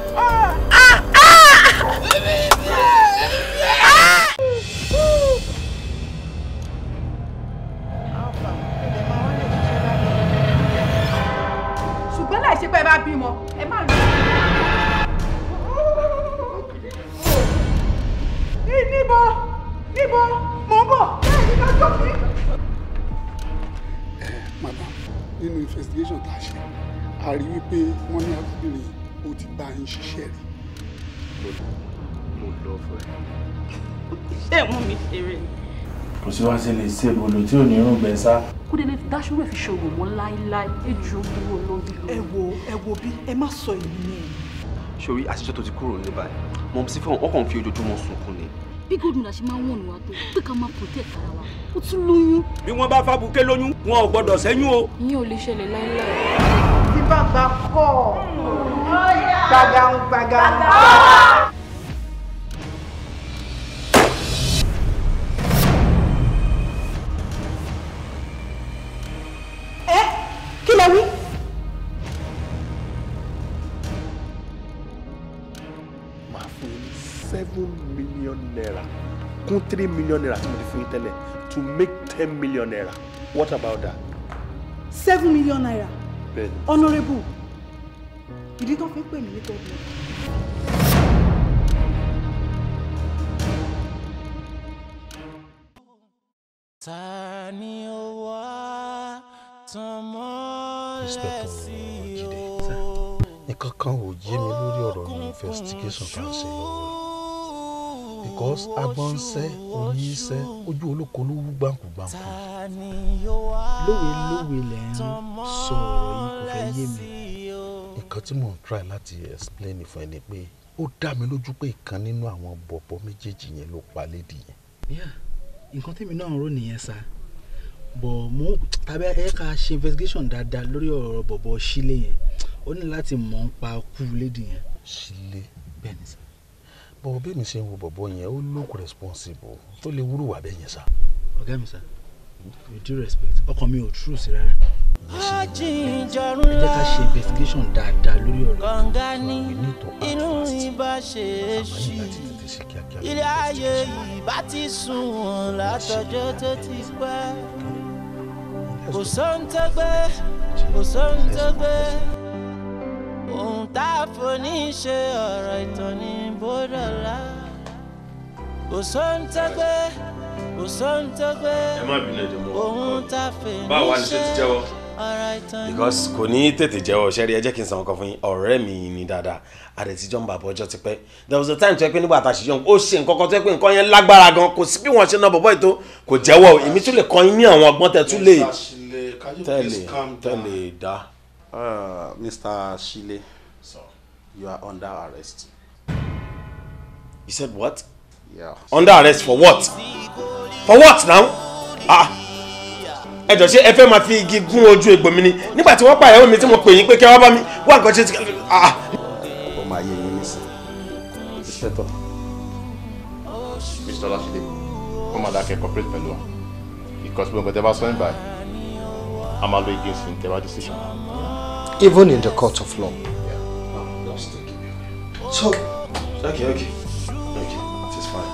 bá bímọ ẹ má lọ. níbo mo ń bọ̀ bẹ́ẹ̀ ni lọ́jọ́ mi. Madam, nínú investigation tá a ṣe a rí wípé wọ́n ní arábìnrin ó ti bá yín ṣiṣẹ́ rí. mo lọ fún ẹ. ṣé mú mi ṣeré. kò sí wá sí lè ṣe ibodò tí ò ní irun gbẹ sá. Kúdélé dáṣúrò fi ṣòro mọ́ láíláí ejò owó lórí lọ. ẹ wo bí ẹ má sọ èmi ní ẹ. sori àṣìṣe tó ti kúrò ní báyìí mo sì fẹ́ wọn kàn fi ojoojúmọ́ sunkún ni. bí gómìnà ṣe máa ń wọ̀nù wa tó pé ká máa protect ara wa ó tún lóyún. bí wọ́n bá fábùké lóyún wọn ò gbọ́dọ̀ ṣẹ́yún o. ìyẹn ò lè ṣẹlẹ̀ láíláí. tí bàbá kọ́ gbàgà. kí lẹ wí. máa fún yín ní 7 million naira kún 3 million naira tí mo ti fún yín tẹ́lẹ̀ to make 10 million naira. What about that? 7 million naira. Bẹ́ẹ̀ni. Honourable ìdí tó fi pè mí ní tọ́jú. ta ni ó wá tán mọ́lẹ̀ sí o. nǹkan kan ò yé mi lórí ọ̀rọ̀ investigation tá a ṣe lọ́wọ́ because agbọ́nsẹ́ oníṣẹ́ ojú olóko ló wú gbàǹkùgbàǹkù. lówe lẹ̀ ń sọ ọ̀rọ̀ yìí kò fẹ́ yé mi. nǹkan tí mò ń try láti explain fún ẹ ni pé ó dá mi lójú pé ìkan nínú àwọn bọ̀bọ̀ méjèèjì yẹn ló pa lédi yẹn. nǹkan tèmi náà rò nìyẹn sá bọ̀ mo tàbí ẹ ká ṣe investigation dáadáa lórí ọ̀rọ̀ bọ̀bọ̀ sílé yẹn ó ní láti mọ̀ ń pa kú lédi yẹn. sílé bẹ́ẹ̀ ni sá. bọ̀bọ̀ bí mi ṣe ń wo bọ̀bọ̀ yẹn ó look responsible tó lè wúrò wà bẹ́ẹ̀ yẹn sá. ọ̀gá mi sá with due respect ọkàn mi ò true sí rárá. ẹ jẹ́ ká ṣe investigation dáadáa lórí ọ̀rọ̀ kànga ní inú ìbá ṣe é ṣí ilé ayé ìbá ti sùn wọn látọjọ́ tó ti pẹ́ kò sóhun tó gbé ohun tá a fò ní ṣe ọ̀rọ̀ ìtàn ní bódọ́lá kò sóhun tó gbé ẹ má bínú ẹjọ mọ ohun tá a fè ní báwo wá ní ṣe ti jẹ́wọ́. ọ̀rọ̀ ìtàn ní. because kò ní tètè jẹ́wọ́ ṣẹ́rí ẹ jẹ́ kí n sàn ọkàn fún yín ọ̀rẹ́ mi ni dáadáa àdètijọ́ ń bàbọ̀ ọjọ́ ti pẹ́ there was a time tó yẹ pé nígbà tá a ṣe yọ̀ ó ṣe nǹkan kan tó yẹ pé nǹkan yẹn lágbára gan kò sí bí wọ́n ṣe ná bọ̀bọ̀ ètò kò jẹ́wọ́ èmi tún lè kọ́ yín ní àwọn ọgbọ́n tẹ́ tún lè tẹ́lẹ̀ dá. Mr. Shile, you are under arrest. You said what? Yeah. Under arrest for what? For what now? Ẹ jọ̀ọ́ ṣé ẹ fẹ́ máa fi igi gún ojú egbò mi ni nígbà tí wọ́n pa ìyàwó mi tí mo pè yín pé kẹ́ wá bá mi wá nǹkan ṣe ti. Ó máa yé yín nísìnyí. Inspector. Mr. Olashide, ó máa dákẹ́ cooperate pẹ̀lú wa because gbogbo tẹ́ bá sọ nígbà a máa lo against him tẹ́ bá decision. Even in the court of law. So, okay. It is fine.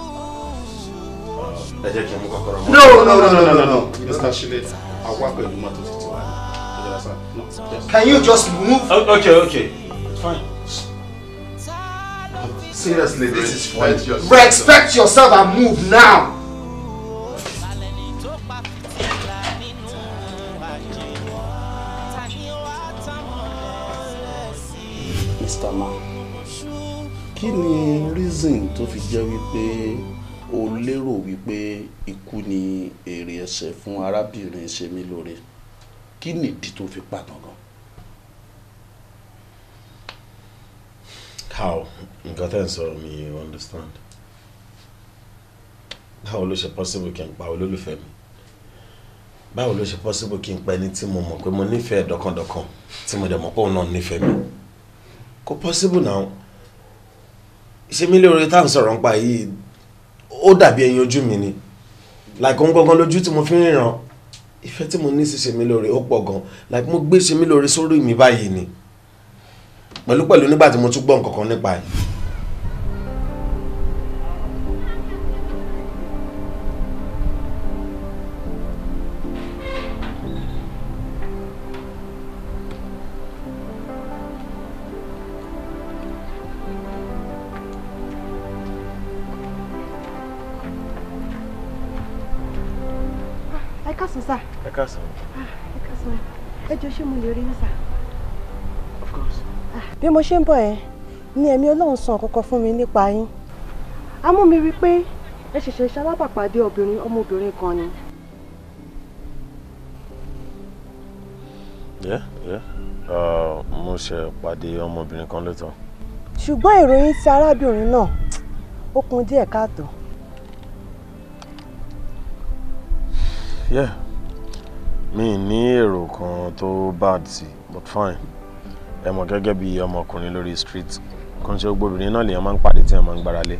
No. Mr. Shile, I'll work with you to Can you just move? Okay. It's fine. Seriously, this is fine. Respect yourself and move now. Mr. Ma, kí ni reason tó fi jẹ́ wípé o lérò wípé ikú ni èrè ẹ̀ṣẹ̀ fún arábìnrin Ṣemílóore? Kí nìdí tó fi pa gangan? How? Nǹkan tẹ́ ń sọ̀rọ̀ mi you understand. Báwo ló ṣe possible kí n pa olólùfẹ́ mi? Báwo ló ṣe possible kí n pa ẹni tí mo mọ̀ pé mo nífẹ̀ẹ́ dọ̀kandọ̀kan tí mo dẹ̀ mọ̀ pé òun náà nífẹ̀ẹ́ mi? Kò possible now. Ṣemílóore tá à ń sọ̀rọ̀ nípa yìí ó dàbí ẹyin ojú mi ni. Like òun gangan lójú tí mo fi ń ríran. Ìfẹ́ tí mo ní sí Ṣemílóore ó pọ̀ gan. Like mo gbé Ṣemílóore sórí mi báyìí ni. Pẹ̀lú nígbà tí mo tún gbọ́ nǹkan kan nípa ẹ̀. káàsán sà. Ẹ káàsán. Ẹ káàsán. Ẹ jọ̀ọ́ ṣé mo lè rí yín sà? Of course. Bí mo ṣe ń bọ̀ ẹ́ ní ẹ̀mí Ọlọ́run sọ kọ́kọ́ fún mi nípa yín. A mú mi rí pé ẹ ṣẹ̀ṣẹ̀ ṣalábàpàdé ọmọbìnrin kan ni. Mo ṣe pàdé ọmọbìnrin kan lóòótọ́. Ṣùgbọ́n ìròyìn ti arábìnrin náà ó kún díẹ̀ káàtó. Mi ní èrò kan tó bad sí but fine. Ẹ mọ̀ gẹ́gẹ́ bí ọmọkùnrin lórí street kan ṣe gbogbo obìnrin náà lèèyàn máa ń pàdé tí wọ́n máa ń gbára lé.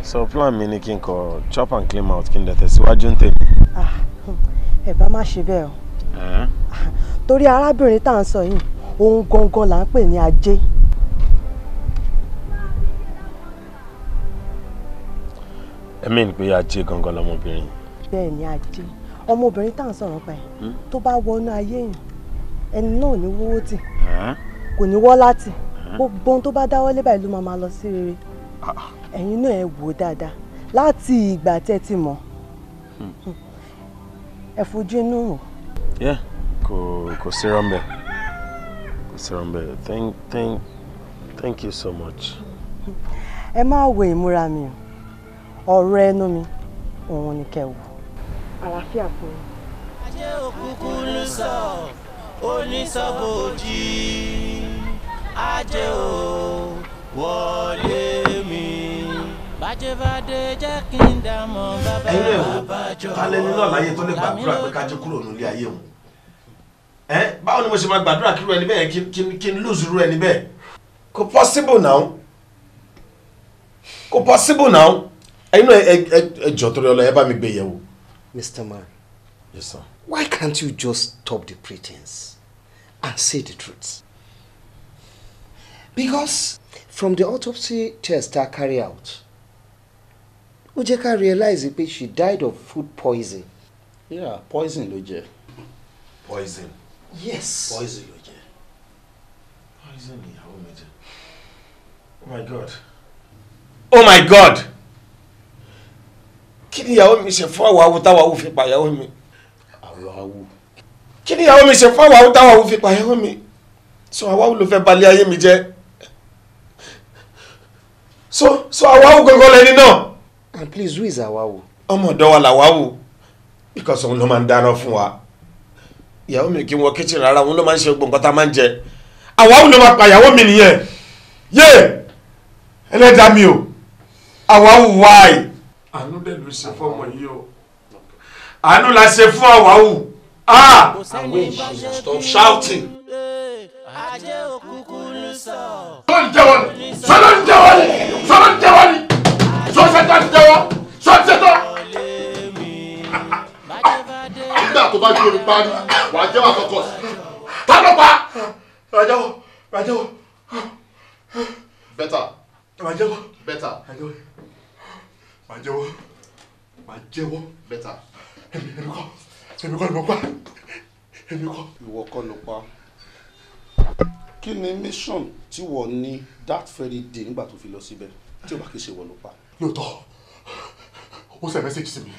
So plan mi ni kí n kọ chop and clean out kí n dẹ̀ tẹ̀síwájú ń tèmi. Ẹ bá má ṣe bẹ́ẹ̀ o. Torí arábìnrin tá à ń sọ yìí òun gangan là ń pè ní ajé. Ẹ mean pé ajé gangan lọmọbìnrin. Bẹ́ẹ̀ ni ajé ọmọbìnrin tá à ń sọ̀rọ̀ pa ẹ̀ tó bá wọnú ayé yìí ẹni náà ò ní wówó tì kò ní wọ́ láti gbogbo ohun tó bá dáwọ́lé báyìí ló máa lọ sí rere. Ẹ̀yin náà ẹ wò dáadáa láti ìgbà tẹ́ ti mọ̀ ẹ fojú inú wò. Kò sí rọ́mbẹ́. Kò sí rọ́mbẹ́. Thank you so much. Ẹ má wo ìmúra mi o ọ̀rọ̀ ẹnu mi òun ni kẹ́ wò. Àlàáfíà fún mi. Ajé òkùnkùn ló sọ onísọ̀bòjì ajé ò wọlé mi bàjẹ́ bá dé jẹ́ kí n dá mọ́ bàbá jọ. Kálẹ̀ nínú àlàyé tó lè gbàdúrà pé ká jẹ́ kúrò nílé ayé wọn. Báwo ni mo ṣe máa gbàdúrà kí irú ẹni bẹ́ẹ̀ kí n lose irú ẹni bẹ́ẹ̀? Kò possible now. Kò possible now. Ẹ̀yin náà ẹ jọ̀ọ́ torí Ọlọ́run ẹ bá mi gbé yẹ̀wò. Mr. Man. Yes, sir. Why can't you just stop the pretense and say the truth? Because from the autopsy test I carry out, ó jẹ́ ká realize that she died of food poison. Yeah, poison ló jẹ. Poison? Yes. Poison ló jẹ. Poison ìyàwó mi jẹ. Oh my God. Oh my God! Kí ni ìyàwó mi ṣe fún àwáwú táwáwú fi pa ìyàwó mi? Àwáwú. Kí ni ìyàwó mi ṣe fún àwáwú táwáwú fi pa ìyàwó mi? So àwáwú ló fẹ́ balẹ̀ ayé mi jẹ́. So àwáwú gangan lẹni náà. And please, who is àwáwú? Ọmọ ọ̀dọ̀ wa làwáwú. Because òun ló máa ń dáná fún wa. Ìyàwó mi kì í wọ kitchen rárá, òun ló máa ń ṣe gbogbo nǹkan tá a máa ń jẹ. Àwáwú ló máa pa ìyàwó mi nìyẹn. Yé! Ẹlẹ́dàá mi o. Àwáwú why? Àánú dẹ̀ ló ṣe fún ọmọ yìí o. Àánú la ṣe fún àwáwú. I wish you should stop shouting. Ajé òkùnkùn ló sọ. Sọ́lá ń jẹ́wọ́ ni! Sọ́lá ń jẹ́wọ́ ni! Sọ́lá ń jẹ́wọ́ ni! Sọ́sẹ̀ tó ń jẹ́wọ́! Sọ́sẹ̀ tó! Nígbà tó bá gbé omi parí, wà á jẹ́wọ́ àkọ́kọ́ sí. Ta ló pa? Ràjẹ́wọ́! Ràjẹ́wọ́! Bẹ́tà. Ràjẹ́wọ́! Bẹ́tà. Ràjẹ́wọ́! Ràjẹ́wọ́! Bẹ́tà. Èmi kọ́ ni mo pa. Èmi kọ́. Ìwọ kọ́ ló pa. Kí ni mission tí wọ́n ní that very day nígbà tó fi lọ síbẹ̀ tí ó bá kí ṣe wọ́n ló pa? Lóòótọ́, ó send message sí mi.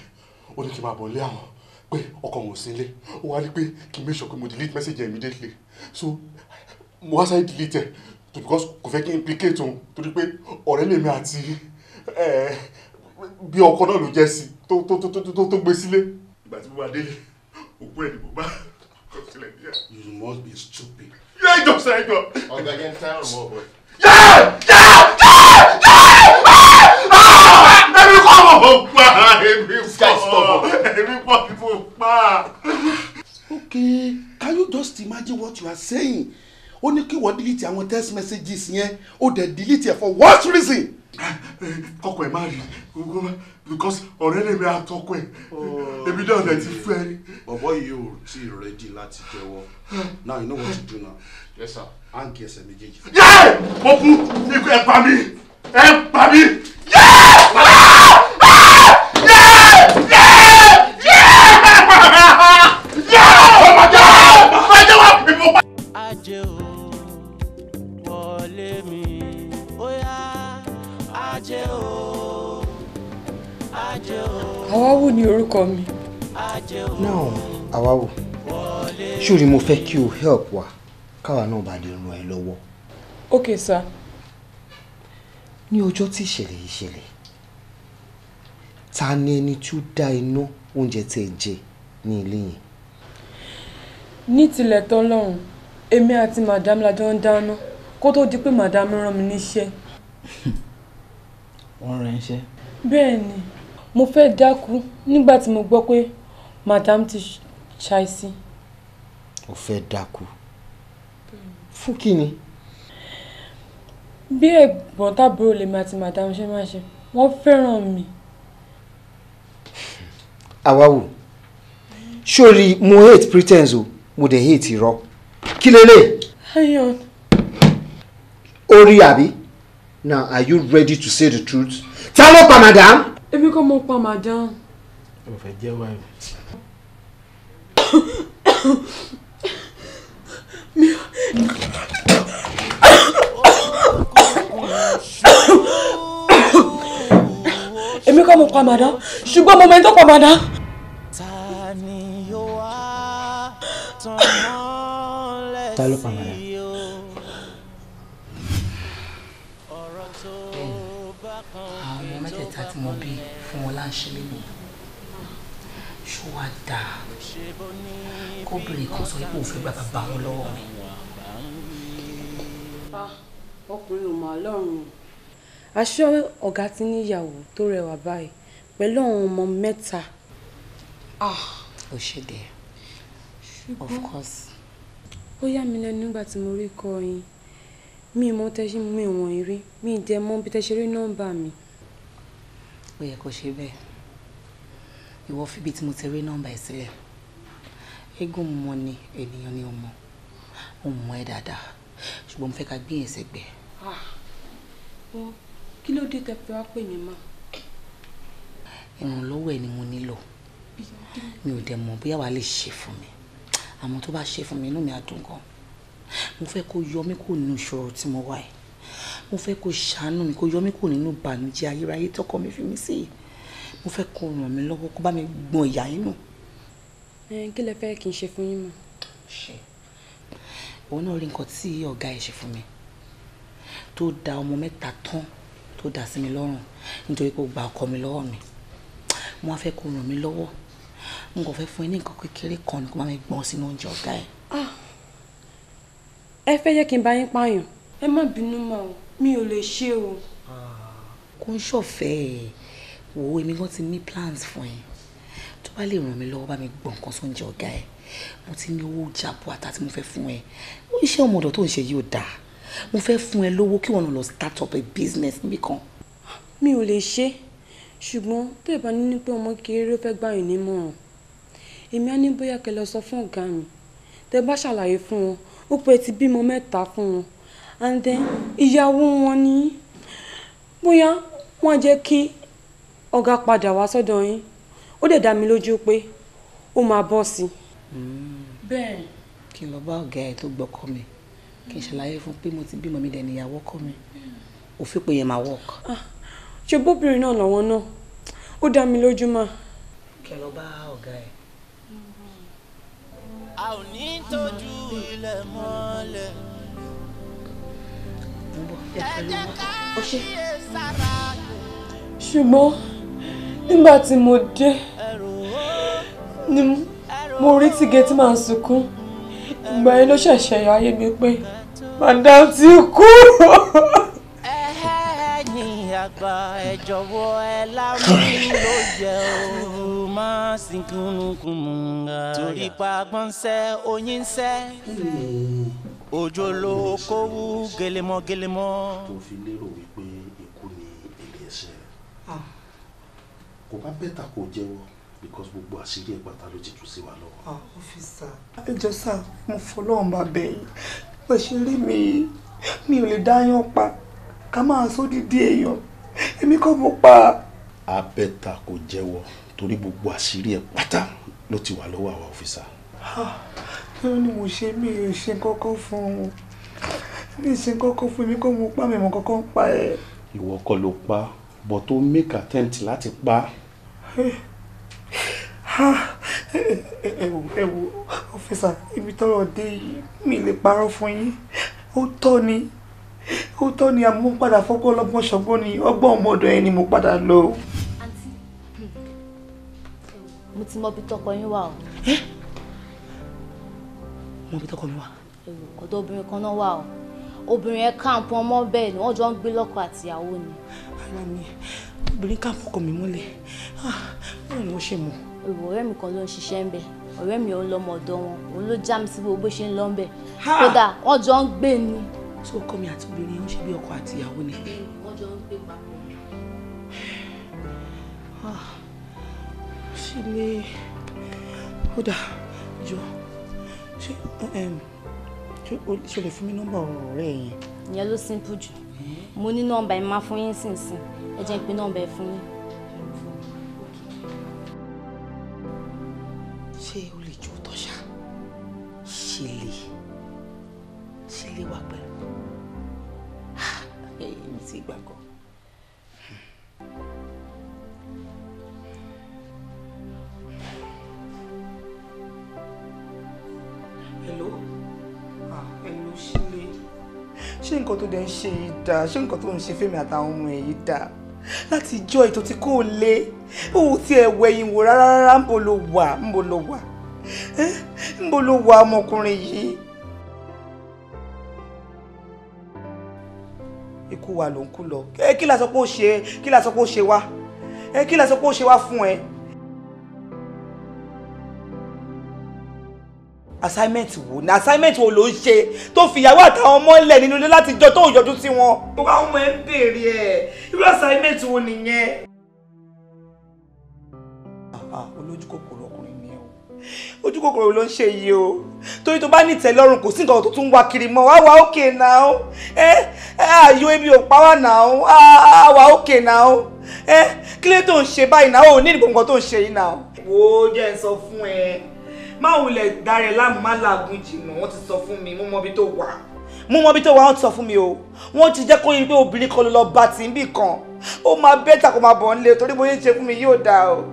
Ó ní kí n máa bọ̀ lé àwọn pé ọkọ wọn ò sí ilé. Ó wá ní pé kí n make sure pé mo delete message immediately. So mo wá sáré delete ẹ̀ because kò fẹ́ kí n implicate òun torí pé ọ̀rẹ́ lèmi àti bí ọkọ náà ló jẹ́ sí tó gbé sílé. Ìgbà tí mo wá délé, òkú ẹ̀ ni mo bá kọ sílẹ̀ díẹ̀. You must be stupid. Yẹ́ ìjọ sẹ́ ìjọ. Ọ̀gá yẹn tẹ́ ọ̀rọ̀ mọ́ ọ̀bọ̀. Èmi kọ́ mo pa! Èmi kọ́ mo pa! Okay, can you just imagine what you are saying? Ó ní kí wọ́n delete àwọn text messages yẹn, ó dẹ̀ delete ẹ̀ for what reason? Kọ́kọ́ ẹ̀ má rí because ọ̀rẹ́ lèmi àtọ́kọ́ ẹ̀. Èmi náà lè ti fẹ́ rí. Bọ̀bọ̀ yìí ò tí ì ready láti jẹ́wọ́. Now you know what to do now. Yes sir. Áǹkì ẹsẹ̀ méjèèjì. Yẹ́! Mo kú! Ikú ẹ̀ pa mí! Ẹ pa mí! Ajé ò wọlé mi, ó yá ajé ò. Àwáwù ni orúkọ mi. Now, Awawu, ṣúrí mo fẹ́ kí o help wa káwa náà bá lè ràn ẹ́ lọ́wọ́. Okay, sir. Ní ọjọ́ tí ìṣẹ̀lẹ̀ yìí ṣẹlẹ̀, ta ni ẹni tí ó dá iná oúnjẹ tí ẹ jẹ ní ilé yẹn? Ní tilẹ̀ tọ́lọ́run, èmi àti madam la jọ ń dáná kó tó di pé madam rán mi níṣẹ́. Wọ́n rán iṣẹ́. Bẹ́ẹ̀ ni, mo fẹ́ dákú nígbà tí mo gbọ́ pé madam ti ṣàìsí. O fẹ́ dákú? Fún kí ni? Bí ẹ̀gbọ́n tàbúrò lèmi àti madam ṣe máa ṣe, wọ́n fẹ́ràn mi. Awawu, ṣórí mo hate pretense o, mo dẹ̀ hate irọ́. Kí lélẹ̀? Ayan. Orí àbí? Now, are you ready to say the truth? Ta ló pa madam? Èmi kọ́ mo pa madam. Ó fẹ́ jẹ́ wá. Èmi kọ́ mo pa madam, ṣùgbọ́n mo mẹ́ni tó pa madam. Ta ló pa madam? Àwọn ọmọ mẹ́tẹ̀ẹ̀ta tí mo bí fún wọn láṣẹ lẹ́nu. Ṣó wá dáa kóbìnrin kan sọ pé òun fẹ́ gba bàbá wọn lọ́wọ́ mi. Ọkùnrin ò mà lọ́rùn. Aṣọ ọ̀gá ti níyàwó tó rẹwà báyìí pẹ̀lú àwọn ọmọ mẹ́ta. Ó ṣe dé. Of course. Ó yà mí lẹ́nu nígbà tí mo rí kọ yín. Mi mọ tẹ́ṣí mi wọ̀nyí rí. Mi dẹ̀ mọ̀ bí tẹ́ṣí rí nọ́mbà mi. Ó yẹ kó ṣe bẹ́ẹ̀. Ìwọ fíbi tí mo ti rí nọ́mbà ẹ̀ sílẹ̀. Eégún mọ ni ènìyàn ni ọmọ. Ó mọ ẹ dáadáa. Ṣùgbọ́n mo fẹ́ ká gbé yẹn sẹ́gbẹ̀ẹ́. Kí ló dé tẹ́ fẹ́ wá pè mí mọ́? Ìrànlọ́wọ́ ẹ ni mo nílò. Mi ò dẹ̀ mọ̀ bóyá wàá lè ṣe fún mi. Àmọ́ tó bá ṣe fún mi inú mi á dùn gan. Mo fẹ́ kó yọ mí kúrò nínú ìṣòro tí mo wà yìí. Mo fẹ́ kó ṣàánú mi, kó yọ mí kúrò nínú ìbànújẹ́ ayérayé tọkọ mi fi mí sí. Mo fẹ́ kó ràn mí lọ́wọ́, kó bá mi gbọ̀n ìyà yín nù. Kí lẹ fẹ́ kí n ṣe fún yín mọ́? Ṣe. Òun náà rí nǹkan tí ọ̀gá ẹ̀ ṣe fún mi. Tó da ọmọ mẹ́ta tán tó dá sí mi lọ́rùn nítorí pé ó gba ọkọ mi lọ́wọ́ mi. Mo wá fẹ́ kó ràn mí lọ́wọ́. Mo kàn fẹ́ fún ẹ ní nǹkan kékeré kan ni kó bá mi gbọ̀n sínú oúnjẹ ọ̀gá ẹ̀. Ẹ fẹ́ jẹ́ kí n bá yín pààyàn? Ẹ má bínú mà o, mi ò lè ṣe o. Kò ń ṣọ̀fẹ́ wo èmi gan ti ní plans fún ẹ. Tó bá lè ràn mí lọ́wọ́ bá mi gbọ̀n nǹkan sóúnjẹ ọ̀gá ẹ̀. Mo ti ní owó jàpọ̀ àtà tí mo fẹ́ fún ẹ. Iṣẹ́ ọmọdọ̀ tó ń ṣe yìí ò dáa. Mo fẹ́ fún ẹ lówó kí wọ́n lọ start up a business níbì kan. Mi ò lè ṣe, ṣùgbọ́n tó ìbá ní pé ọmọ kékeré ló fẹ́ gbà yín nímọ̀ràn. Èmi á ní bóyá kẹ́ lọ sọ fún ọ̀gá mi. Tẹ́ bá ṣàlàyé fún wọn, ó pé ti bímọ mẹ́ta fún wọn. And then ìyàwó wọn ni bóyá wọ́n jẹ́ kí ọ̀gá padà wá sọ́dọ̀ yín. Ó dẹ̀ dá mi lójú pé ó máa bọ́ sí. Bẹ́ẹ̀. Kí n lọ bá ọ̀gá ẹ̀ tó gbọ́kọ mi. Kí n ṣàlàyé fún pé mo ti bímọ mi dẹ̀ níyàwó kọ́ mi. Ó fi pé yẹn máa work. Ṣé bóbìnrin náà lọ́wọ́ náà? Ó dá mi lójú mà. Kí n lọ bá ọ̀gá ẹ̀. A ò ní tọ́jú ilẹ̀ mọ́lẹ̀. Ṣùgbọ́n nígbà tí mo dé ni mo rí tí gẹ́tì máa ń sunkún. Ìgbà yẹn ló ṣẹ̀ṣẹ̀ yọ ayé mi pé madam ti kú. Ẹ̀yin àgbà ẹ jọ̀wọ́ ẹ lámì ló yẹ o máa sin kúnnùkùnnù torí pa gbọ́nsẹ́ oyin sẹ́ òjò ló kówú gẹlẹmọ gẹlẹmọ. Tó fi lérò wípé ikú ni ilé ẹsẹ̀ kò bá bẹ́tà kó jẹ́wọ́ because gbogbo àṣírí ẹ̀ pátá ló ti tú sí wa lọ́wọ́. Ọ́fíìsà ẹ jọ̀ọ́ sà mo fọlọ́run bá bẹ̀ yín bó ṣe rí mi ò lè dáyàn pa ká máa sódìdí èèyàn èmi kọ́ mo pa. A bẹ́tà kó jẹ́wọ́ torí gbogbo àṣírí ẹ̀ pátá ló ti wà lọ́wọ́ àwa ọ́fíìsà. Kí ló ní mo ṣe mi ò ṣe kọ́kọ́ fún un mi ṣe kọ́kọ́ fún mi kó mo pa mi mọ̀ kọ́kọ́ pa ẹ̀. Ìwọ kọ́ ló pa but tó make attempt láti pa. ẹ wo ọ́fíìsà ibi tọ́rọ̀ dé yìí mi lè parọ́ fún yín ó tọ́ ni àmọ́ padà fọ́kọ́ ọlọ́gbọ́n ṣọgbọ́n ni ọgbọ́n ọmọdé ẹni mo padà lọ. àǹtí mo ti mọ bí tọkọ yín wà o. mo bí tọkọ mi wà. ọ̀dọ̀ obìnrin kan náà wà o obìnrin ẹ̀ káàpù ọmọ bẹ́ẹ̀ ni wọ́n jọ ń gbé lọ́kọ àtìyàwó ni. ara mi obìnrin káàpù ọkọ mi mọ́lẹ̀ báwo ni wọ́n ṣe mọ̀. ọ̀rẹ́ mi kan ló ń ṣiṣẹ́ ń bẹ̀ ọ̀rẹ́ mi ò lọ́mọ ọ̀dọ̀ wọn òun ló já mi sí gbogbo bó ṣe ń lọ ń bẹ̀ kódà wọ́n jọ ń gbé ni. tí ọkọ mi àti obìnrin ń ṣe bí ọkọ àti ìyàwó ni. wọ́n jọ ń gbé papọ̀. ṣe lè kódà jọ ṣe lè fún mi nọ́mbà ọ̀rẹ́ yẹn. ìyẹn ló simple jù mo ní nọ́mbà ẹ̀ máa fún yín sínsìn ẹ jẹ́ pé nọ́mbà ẹ̀ fún yín. ṣé o lè jó tọ́ṣà ṣe lè wà pẹ̀lú èmi ti gbàgbọ́. hello Ṣílé. ṣé nǹkan tó dẹ̀ ń ṣe yìí dáa ṣé nǹkan tó ń ṣe fẹ́mi àtàwọn ọmọ ẹ̀ yìí dáa láti ìjọ ètò tí kò lé òun tí ẹ wẹ̀yìn wò rárá ń bo ló wà ọmọkùnrin yìí. ikú wa ló ń kú lọ kí la sọ pé ó ṣe wá kí la sọ pé ó ṣe wá fún ẹ. assignment wo ló ń ṣe tó fìyàwó àtàwọn ọmọ ilẹ̀ nínú ilé láti jọ tó yọjú sí wọn. gbogbo àwọn ọmọ ẹ ń béèrè ẹ irú assignment wo nìyẹn. olójú kòkòrò ọkùnrin ni ẹ o ojú kòkòrò ló ń ṣe yìí o torí tó bá ní ìtẹ́lọ́rùn kò sí nǹkan tó tún wá kiri mọ́ wá òkè náà ààyò ebi ò pa wá náà wá òkè náà kí ló tó ń ṣe báyìí náà ò ní ìdìbò nǹkan tó ń ṣe yìí náà. wo jẹ́ ń sọ fún ẹ máa wulẹ̀ darẹ̀ láàmú má làágùn jìnnà wọ́n ti sọ fún mi mo mọ ibi tó wà wọ́n ti sọ fún mi o wọ́n ti jẹ́ kó yí pé obìnrin kan ló lọ bá ti ń bì kan ó máa bẹ́tà kó máa bọ̀ nílé torí bóyá ń ṣe fún mi yóò dáa o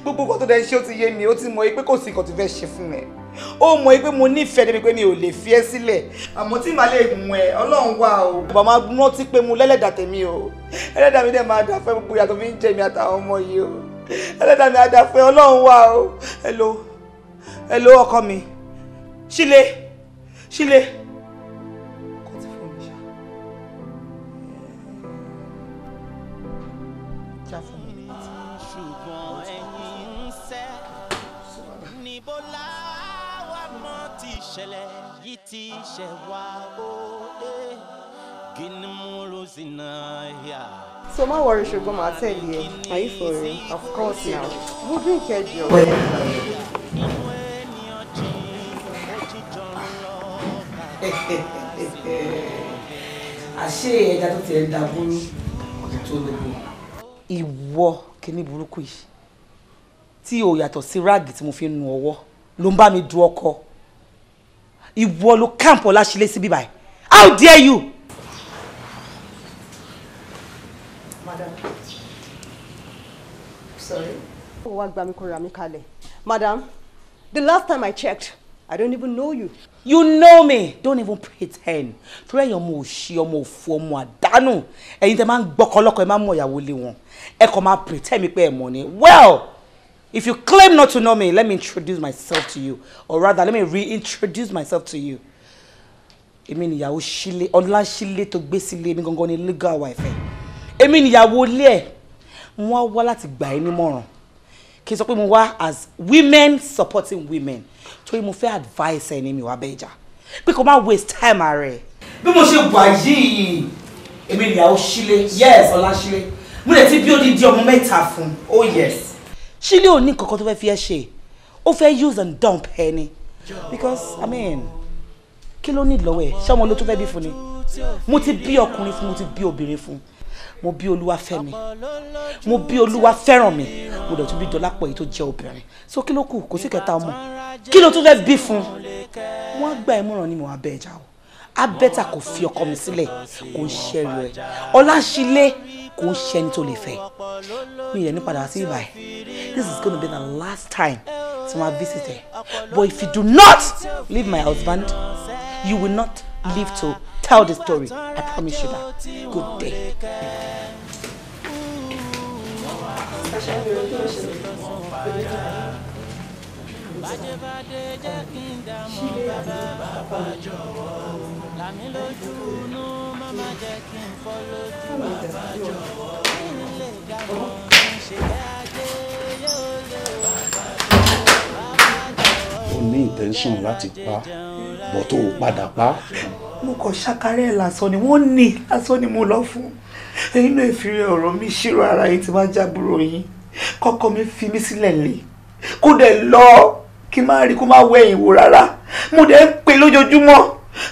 gbogbo nǹkan tó dẹ̀ ń ṣe ó ti yé mi ó ti mọ̀ pé kò sí nǹkan tó fẹ́ ṣe fún mi ó mọ̀ pé mo nífẹ̀ẹ́ débi pé mi ò lè fi ẹ́ sílẹ̀ àmọ́ tí màá lè mú ẹ ọlọ́run wà o bàbá máa rántí pé mo lẹ́lẹ́dà tèmi o ẹlẹ́dà mi dẹ̀ máa dà fẹ́ gbogbo ìyàtọ̀ fi ń jẹ mi àtàwọn ọmọ yìí o ẹlẹ́dà mi á dà fẹ́ ọlọ́run wà o hello ọkọ mi Ṣílé kò tí fún mi ṣá já fún mi ní ìtì. ṣùgbọ́n ẹ̀yin ń sẹ́ níbo láwa mọ́ ti ṣẹlẹ̀ yìí ti ṣẹ̀ wá ó gíní mú rosina yá. So má worry ṣùgbọ́n màá tẹ̀lé ẹ. Are you for real? Of course now. Mo drink ẹjọ. àṣé ẹja tó ti ẹ̀ dà burú tó lóko. ìwọ kíní burúkú yìí tí o yàtọ̀ sí ráàgì tí mo fi ń nu ọwọ́ ló ń bá mi du ọkọ ìwọ ló káàmpù Ọláṣílé síbí báyìí. How dare you. Madam. Sorry. Ó wá gbà mí kó ra mí kalẹ̀. Madam, the last time I checked, I don't even know you. You know me. Don't even pretend. Torí ẹ̀yin ọmọ òṣì, ọmọ òfò, ọmọ àdánù. Ẹ̀yin tẹ́ máa ń gbọ́kọ lọ́kọ, ẹ máa ń mọ ìyàwó lé wọn. Ẹ kàn máa pretend mi pé ẹ mọ̀ ni. Well, if you claim not to know me, let me introduce myself to you. Or rather, let me reintroduce myself to you. Èmi ni ìyàwó Ṣílé, Ọláṣílé tó gbé sílé mi gangan ni legal wife ẹ̀. Èmi ni ìyàwó ilé ẹ̀. Mo wá láti gbà ẹ́ nímọ̀ràn. Kí n sọ pé mo wá as women supporting women. Torí mo fẹ́ advice ẹni mi wá bẹ́ẹ̀jà pé kò má waste time ààrẹ. bí mo ṣe wà yìí èmi ìyàwó Ṣílé yes Ọláṣílé mo lè ti bí odidi ọmọ mẹ́ta fún oh yes. Ṣílé ò ní kankan tó fẹ́ fi ẹ́ ṣe ó fẹ́ use and dump ẹni because I mean kí ló ní lọ́wọ́ ẹ̀ ṣé ọmọ ló tún fẹ́ bí fún ni mo ti bí ọkùnrin fún mo ti bí obìnrin fún mo bí Olúwafẹ́mi mo bí Olúwafẹ́rànmi mo dẹ̀ tún bí Dọlápọ̀ yìí tó jẹ́ obìnrin so kí ló kù kò sí kẹta ọmọ kí ló tún fẹ́ bí fún wọn á gba ìmọ̀ràn ni mo wá bẹ́ẹ̀ jà o á bẹ́tà kò fi ọkọ mi sílẹ̀ kò ń ṣẹ́rù ẹ̀ Ọláṣílé kò ń ṣẹ́ni tó lè fẹ́ mi yẹn ní padà sí ibà ẹ̀ this is gonna be the last time tí to my visitor. But if you do not leave my husband, you will not live to tell the story. I promise you that. Good day. Ó ní intention láti pa bọ́ tó padà pa. Mo kàn ṣàkárẹ̀ lásán ni wọ́n ní lásán ni mo lọ fún. Ẹ̀yin náà fi ọ̀rọ̀ mi ṣírò ara yín tí wọ́n jábúrò yín. Kọ́kọ́ mi fi mí sílẹ̀ lé. Kó dẹ̀ lọ kí n má rí kó má wẹ̀yìn wò rárá. Mo dẹ̀ ń pè lójoojúmọ́.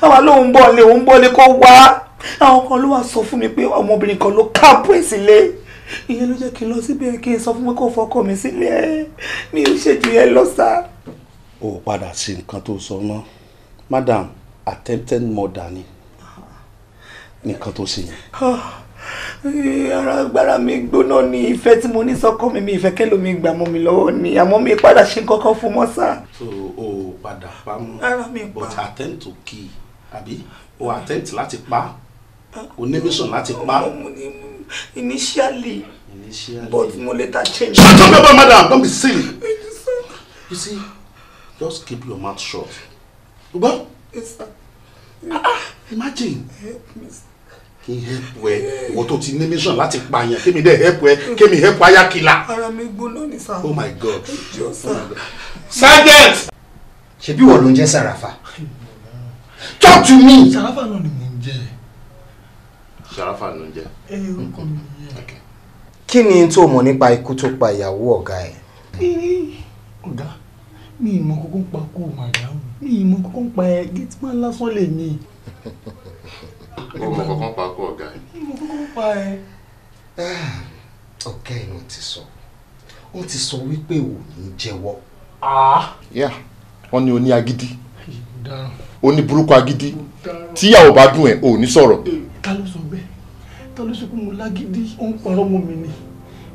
Àwọn lóun bọ̀ lé kó wá. Àwọn kan ló wá sọ fún mi pé ọmọbìnrin kan ló káàpù ẹ̀ sílé. Ìyẹn ló jẹ́ kí n lọ síbẹ̀ kí n sọ fún mi kó fọkọ mi sílẹ̀. Mi ò ṣe jù yẹn lọ sá. Ó padà sí nǹkan tó sọ mọ́. Madam, attempted murder ni nǹkan tó ṣe yẹn. Ara agbára mi gbóná ni ìfẹ́ tí mo ní sọ́kọ mi ìfẹ́ kẹ́lòmí gbà mọ́ mi lọ́wọ́ ni àmọ́ mi padà ṣe nǹkan fún mọ́ sá. So ó padà pa mọ́. Ara mi pa. But attempt to kill àbí o attempt láti pa o ní mission láti pa. Initially. But mo later change. Shut up, madam, don't be silly. You see, just keep your mouth shut. Ugo? Yes, sir. Imagine. Help me. Kí help wẹ ìwọ tó ti ní mission láti pa yẹn kémi dẹ̀ help wẹ kémi help ayakila. Ara mi gbóná ni sir. Oh my God. Sergeant! Ṣebí wọ́n ló ń jẹ́ Sarafa. Talk to me. Sarafa náà ni mò ń jẹ́. Sarafa ló ń jẹ́. Orúkọ mi nìyẹn. Kí ni tó mọ̀ nípa ikú tó pa ìyàwó ọ̀gá ẹ̀? Ọ̀gá, mi ì mọ̀ kókó ń pa kú màdámù. Mi ì mọ̀ kókó ń pa ẹ̀ gẹ́tìmá lásán lè ní. Ó mọ̀ kókó ń pa kú ọ̀gá ẹ̀. Mi ì mọ̀ kókó ń pa ẹ̀. Ọ̀gá ẹ̀ náà ti sọ. Wọ́n ti sọ wípé ò ní jẹ́wọ́. Yeah, wọ́n ní o ní agídí. O ní burúkú agídí. Tíyàwó bá dùn ẹ̀ ò ní sọ̀rọ̀. Ta ló sọ bẹ́ẹ̀? Ta ló sọ pé mo lágídí? Ó ń parọ́ mọ́ mi ni.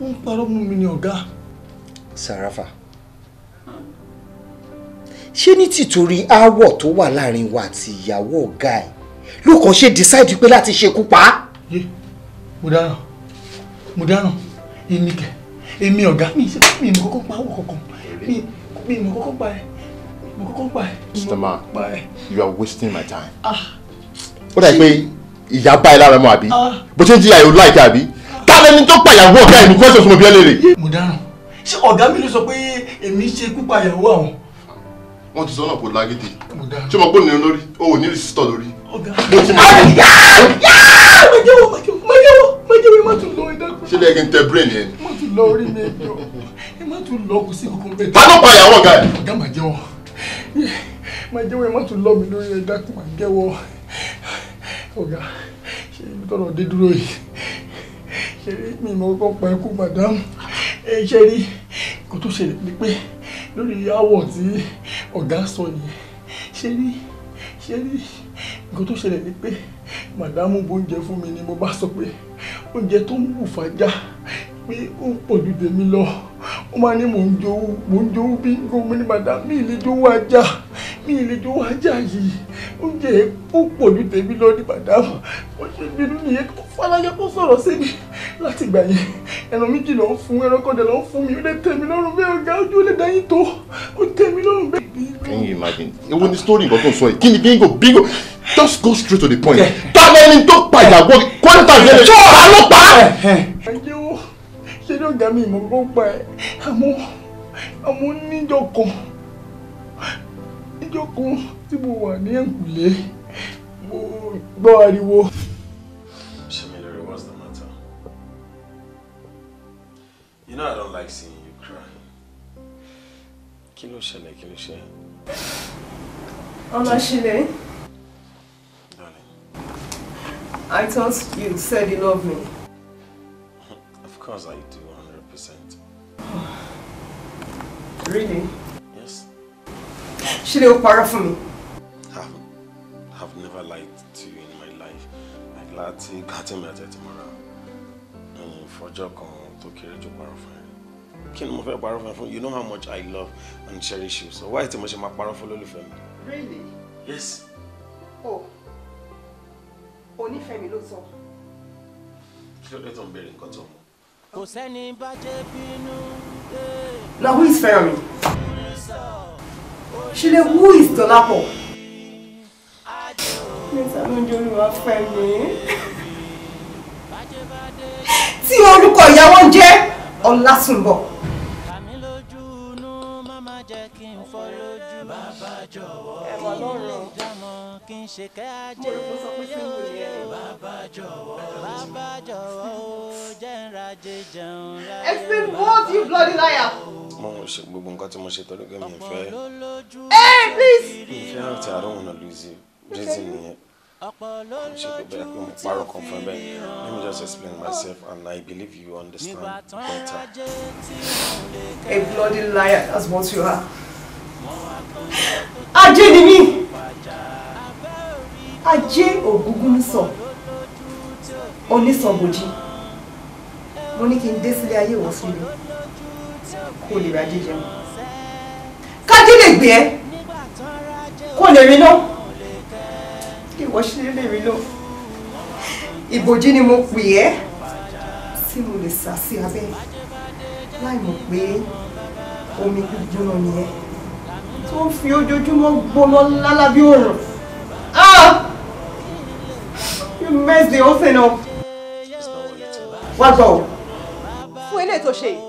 Ó ń parọ́ mọ́ mi ni ọ̀gá. Sarafa, ṣé ní tìtorí aáwọ̀ tó wà láàrin wa àti ìyàwó ọ̀gá ẹ̀ ló kàn ṣe decide pé láti ṣekú pa á? Mo dáràn, èmi kẹ̀, èmi ọ̀gá, mi ìmọ̀ kọ́kọ́ pa àwọ̀ kankan, mi ìmọ̀ kọ́kọ́ pa ẹ̀, mi ìmọ̀ kọ́kọ́ pa ẹ̀. Mr. Man, you are wasting my time. Ó dà pé ìyá bá ẹ lára mọ́ àbí? Bó ṣe ń jí àyò láìka àbí? Ta lẹni tó pa ìyàwó ọ̀gá ẹ̀ ní question tí mo bí ẹ léèrè? Mo dáràn, ṣé ọ̀gá mi ló sọ pé èmi ṣe kú pa ìyàwó àwọn? Wọ́n ti sọ náà kò lágídí. Ṣé mo gbóni lórí? O ò ní resistor lórí. Ọ̀gá. Mo ti mọ̀. Májèwé má tún lọ ẹ̀dá. Ṣé lẹ́yìn kí n tẹ brain yẹn? Má tún lọ orí mi ẹjọ́. Ẹ má tún lọ kò sí kankan bẹ́ẹ̀. Ta ló pa ìyàwó ọ̀gá ẹ̀? Ọ̀gá máa jẹ́wọ́. Májèwé má tún lọ mi lórí ẹ̀dá kò máa jẹ́wọ́. Ọ̀gá, ṣe ibi tọ́rọ̀ dé dúró yìí. Ṣé mi ìmọ̀ kọ́kọ́ pa ẹkú màdámù? Ṣé rí kò tó ṣẹlẹ̀ ni pé lórí àwọ̀ tí ọ̀gá sọ yìí. Ṣé rí nǹkan tó ṣẹlẹ̀ ni pé màdámù bó oúnjẹ fún mi ni mo bá sọ pé oúnjẹ tó ń wù fàájà pé ó ń pọ̀ ju tèmi lọ. Ó máa ní mò ń jowú bí gómìnà màdámù mi ì lè jowú ajá yìí. Oúnjẹ ó pọ̀ ju tèmi lọ ní màdámù. Ó ṣe bínú nìyẹn tó fàlàyé kó sọ̀rọ̀ sí mi. Láti ìgbà yẹn ẹran méjì ló ń fún ẹran kọ́dẹ̀ ló ń fún mi. Ó lè tẹ́ mi lọ́rùn bẹ́ẹ̀ ọ̀gá, ojú ó lè dá yín tó. Ó tẹ́ mi lọ́rùn bẹ́ẹ̀. Can you imagine? Ewo ni story nǹkan tó ń sọ yìí. Kí ni bingo? Just go straight to the point. Ta lẹni tó pa ìyàwó kọ́ńtà yẹn lè tó ọ̀rá ló pa á. Àjẹwò ṣé ní ọ̀gá mi ìmọ̀ kó pa ẹ̀ àmọ́ níjọ́ kan tí mo wà ní ẹ̀kúlé mo gbọ́ ariwo. Shemilore, what's the matter? You know I don't like seeing you cry. Kí ló ṣẹlẹ̀? Olashile, I thought you said you love me. Of course I do, 100%. Really? Yes. Shile, o parọ́ fún mi. I've never lied to you in my life. Like láti got him at tomorrow. Fọjọ́ kan tó kéré jù parọ́ fún ẹ. Kí ni mo fẹ́ parọ́ fún? You know how much I love and cherish you. So why tí mo ṣe máa parọ́ fún olólùfẹ́ mi? Really? Yes. Oh. Onífẹ́ mi ló sọ. Kí ló dé tó ń béèrè nǹkan tó mọ̀? Now who is Fẹ́rànmi? Ṣílẹ̀ who is Dọ́lápọ̀? Mẹ́ta ló ń jẹ́ Olúwa fẹ́ mi. Tí orúkọ ìyàwó ń jẹ́ Ọlásùnbọ̀. Ẹ̀wọ̀n lọ́rùn. Explain what, you bloody liar! Mo ṣe gbogbo nǹkan tí mo ṣe torí pé mi ò fẹ́. Hey, please! Mi ò fẹ́ rántí, I don't wanna lose you. Reason nìyẹn. Ṣé kò bẹ́ẹ̀ pé mo parọ́ kan fún ẹ bẹ́ẹ̀? Let me just explain myself and I believe you understand better. A bloody liar, that's what you are. Ajé ni mí! Ajé Ògúngúnnísọ̀. Onísọ̀bòjì. Mo ní kí n dé sílé ayé wọ̀ sílé. Kó lè rájé jẹun. Kájí lè gbé ẹ́. Kó lè rí náà. Kí ìwọ ṣe lè rí náà. Ìbòjì ni mo pè ẹ́. Tí mo lè sà sí abẹ́. Láì mọ̀ pé omi gbígbóná ni ẹ́. Tó ń fi ojoojúmọ́ gbóná lálá bí òòrùn. Ah! You messed the whole thing up. Wá gbọ́ o. Fún ilé tó ṣe yìí.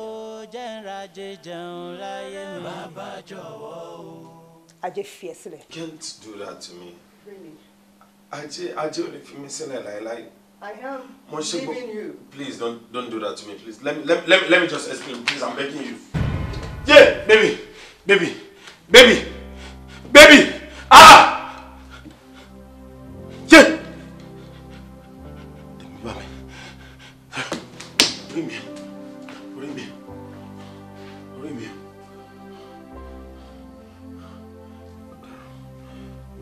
Ajé fi ẹ́ sílẹ̀. Can't do that to me. Ajé ò lè fi mí sílẹ̀ láéláé. I am leaving you. Please don't do that to me, please. Let me just explain, please. I'm begging you. Yeah, baby. Ah! Yeah. Orí mi.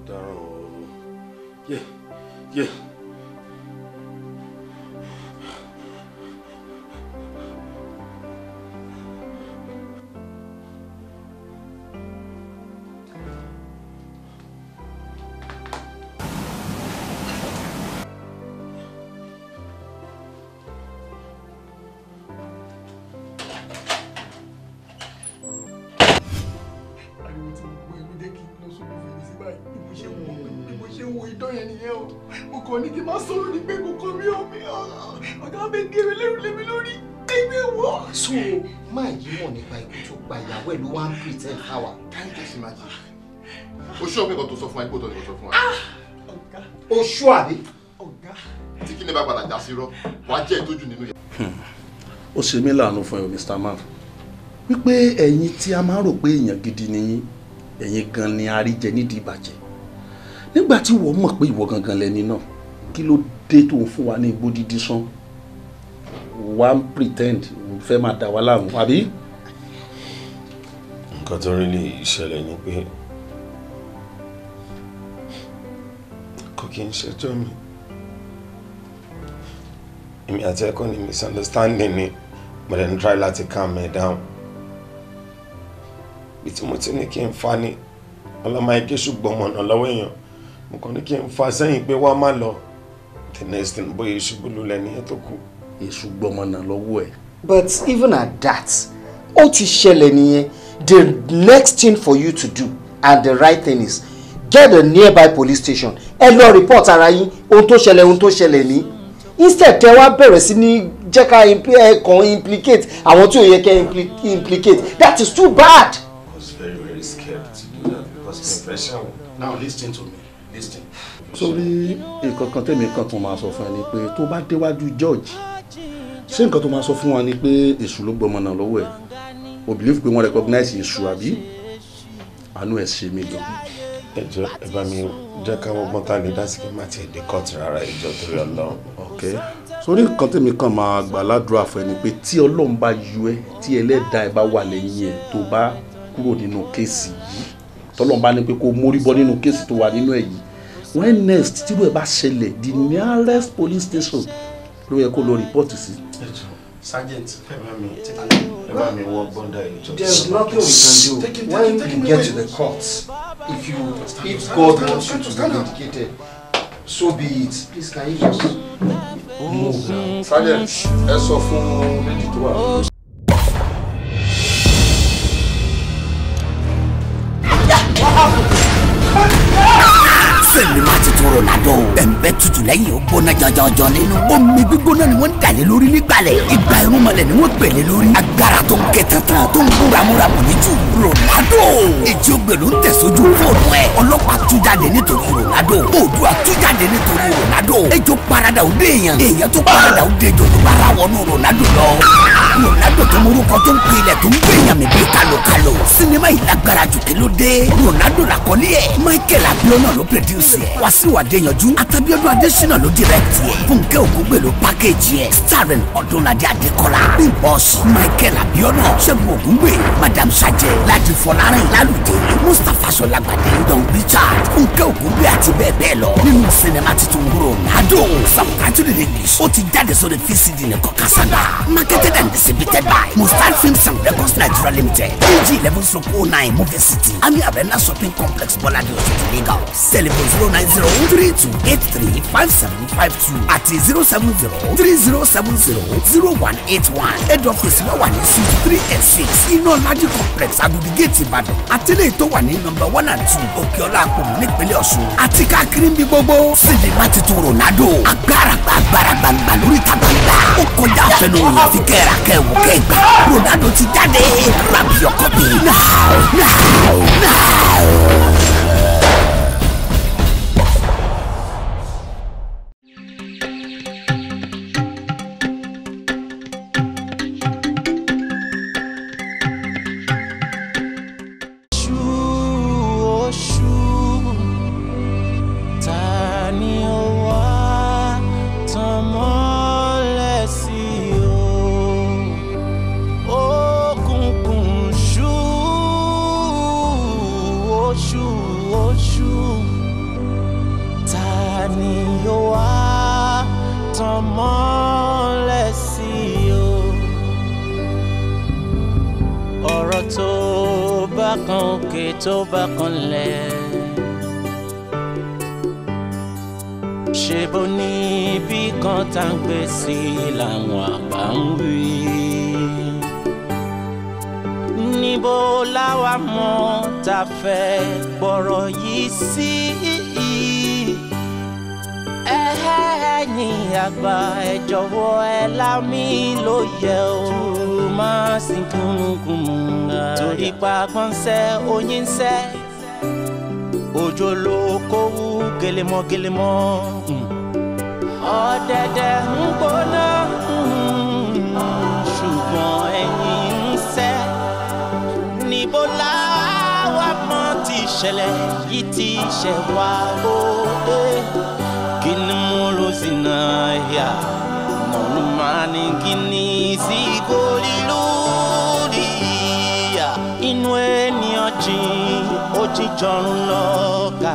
Darn. Yeah. Mo kàn ní kí n má sọ̀rọ̀ ní pé kò kọ́ mi ọ̀gá bẹ́ẹ̀ gé mi lẹ́rù lé mi lórí ẹgbẹ́ wọ́. So máa yí mọ̀ nípa ikú tó gba ìyàwó ẹ̀ ló wá ń pretend power. Can you just imagine? O ṣọ́ pé kò tó sọ fún wa ipò tó ní kò sọ fún wa. Ọ̀gá. O ṣọ́ àbí? Ọ̀gá. Tí kí ni bá padà já sí rọ, wàá jẹ́ ìtọ́jú nínú yẹn. Ó ṣe mí láàánú fún ẹ Mr. Man wípé ẹ̀yin tí a máa rò pé èèyàn gidi ni yín ẹ̀yin gan ni a rí jẹ nídìí ìbàjẹ́ nígbà tí wọ́n mọ̀ pé ìwọ gangan lẹni náà kí ló dé tó ń fún wa ní igbó dídí sán wá ń pretend fẹ́ máa dà wá láàmú àbí. Nǹkan tó rí lè ṣẹlẹ̀ ni pé kò kí n ṣẹjọ́ mi. Èmi àti ẹ̀kọ́ ni misunderstanding ni mo dẹ̀ ń try láti calm me down. Bí tí mo ti ní kí n fa ni ọlọ́mọ ike ṣùgbọ́n mọ̀nà lọ́wọ́ èèyàn mo kàn ní kí n fa sẹ́yìn pé wá má lọ. The next thing bóyá ìṣubú lulẹ̀ nìyẹn tó kù. Èṣù gbọmọnà lọ́wọ́ ẹ̀. But even at that, ó ti ṣẹlẹ̀ nìyẹn. The next thing for you to do and the right thing is get a nearby police station. Ẹ lọ report ara yín ohun tó ṣẹlẹ̀ ní. Instead tẹ wá bẹ̀rẹ̀ sí ní jẹ́ ká kàn implicate àwọn tí ò yẹ kẹ́ implicate. That is too bad. I was very, very scared to do that because confession. Now listen to me. Listen. Sórí nǹkan kan tèmi kan tó máa sọ fún ẹ ni pé tó bá déwájú George ṣé nǹkan tó máa sọ fún wa ni pé èṣù ló gbọmọ náà lọ́wọ́ ẹ̀ o believe pé wọ́n recognize èṣù àbí àánú ẹ̀ ṣe mí gan. Ẹ jọ̀ọ́ ẹ bá mi jẹ́ káwọn ọgbọ́n tá a lè dá sí kí n má ti èdè kọ́ọ̀tù rárá ìjọ torí Ọlọ́run. Ok sórí nǹkan tèmi kan máa gbà ládùúrà fún ẹ ni pé tí Ọlọ́run bá yọ ẹ tí ẹlẹ́dàá ẹ bá wà lẹ́yìn ẹ tó bá kúrò nínú kéèsì yìí tọ́lọ́run bá ní pé kó mórí bọ́ nínú kéèsì tó wà nínú ẹ̀ yìí when next tí ló ẹ bá ṣẹlẹ̀ the nearest police station ló yẹ kó lọ report sí Sergeant, there's nothing we can do when you get to the courts. If God wants you to be vindicated, so be it. Please, can you just move now? Sergeant, ẹ sọ fún Meji tó wà. Sinimá titun Ronaldo bẹ̀m̀bẹ̀ tutù lẹ́yìn ó gbóná jọjọjọ nínú. Omi gbígbóná ni wọ́n ń dàlé lórí nígbàlẹ̀. Ìgbà irúnmọlẹ̀ ni wọ́n pèlè lórí. Agbára tó ń ké tantan tó ń búramúra kò ní jù. Ronaldo èjì ògbèlú ń tẹ̀sójú fóònù ẹ̀. Ọlọ́pàá tú jáde nítorí Ronaldo. Oòduà tú jáde nítorí Ronaldo. Ejò parada ò dé èèyàn. Èèyàn tó parada ò dé ejò tó bára wọnú Ronaldo lọ. Ronaldo tó morúkọ tó ń pilẹ̀ tó ń gbèyàn mi bí kálokalo. Sinimá yìí lágbára jù kí ló dé. Ronaldo làkọ́lé ẹ̀. Michael Abiona ló produce. Wasiu Adeyanju Atabiodun Adesina ló direct ẹ̀. Fúnkẹ́ Ògúngbè ló package ẹ̀. Starring Ọdúnladé Adékọ́lá, BIMBO, Michael Abiona, Ṣẹ́gun Ògúngbè, Madam Sajẹ, Láti Fọlárin Lálùdé, Mustapha Ṣọlágbàdé, Don Richard, Fúnkẹ́ Ògúngbè àti bẹ́ẹ̀ bẹ́ẹ̀ lọ. Nínú sinimá titun Ronaldo, subtitled in English, ó ti jáde sórí VCD nìkan kásánà. Marketed and distributed by Mustard Films and Records Nigeria Limited, AG11/09 Movie City, Ami Arena Shopping Complex, Bolade Osodi, Lagos. Telephone 09032835752 àti 07030700181. Head office wà wà ní suite 386 Iná Ọlájí complex Agodi Gate Ìbàdàn. Àtẹlẹ́ tó wà ní number 1 and 2 Òkèọlá Àpòmù nípínlẹ̀ Ọ̀ṣun. Àti káàkiri bí gbogbo. Sinimá titun Ronaldo. Agbára gbangba lórí ìta gbangba. Ó kọjá àfẹnuyàn àfi kẹ́ra kẹ́wò kẹ́gbà. Ronaldo ti jáde. Grab your copy now. tó bá kanlẹ̀ ṣe bó ní bí kan tá ń gbé sí làwọn àgbà ń wí níbo láwa mọ̀ tá fẹ́ gbọ́rọ̀ yìí sí ẹ̀yin àgbà ẹ jọ̀wọ́ ẹ là mí lóye o má sì kúnnùkùnnù torí pagbọ́nsẹ́ oyínsẹ́ òjò ló kówú gẹlẹmọ́ ọ̀dẹ̀dẹ̀ ń gbóná ṣùgbọ́n ẹ̀yin ń sẹ́ níbo láwa mọ̀ tí ìṣẹ̀lẹ̀ yìí ti ṣẹ̀ wá o kini molo sinaya nonu mani kini sigoliludia inú ènìyàn jìn ó jíjọrun lọ ká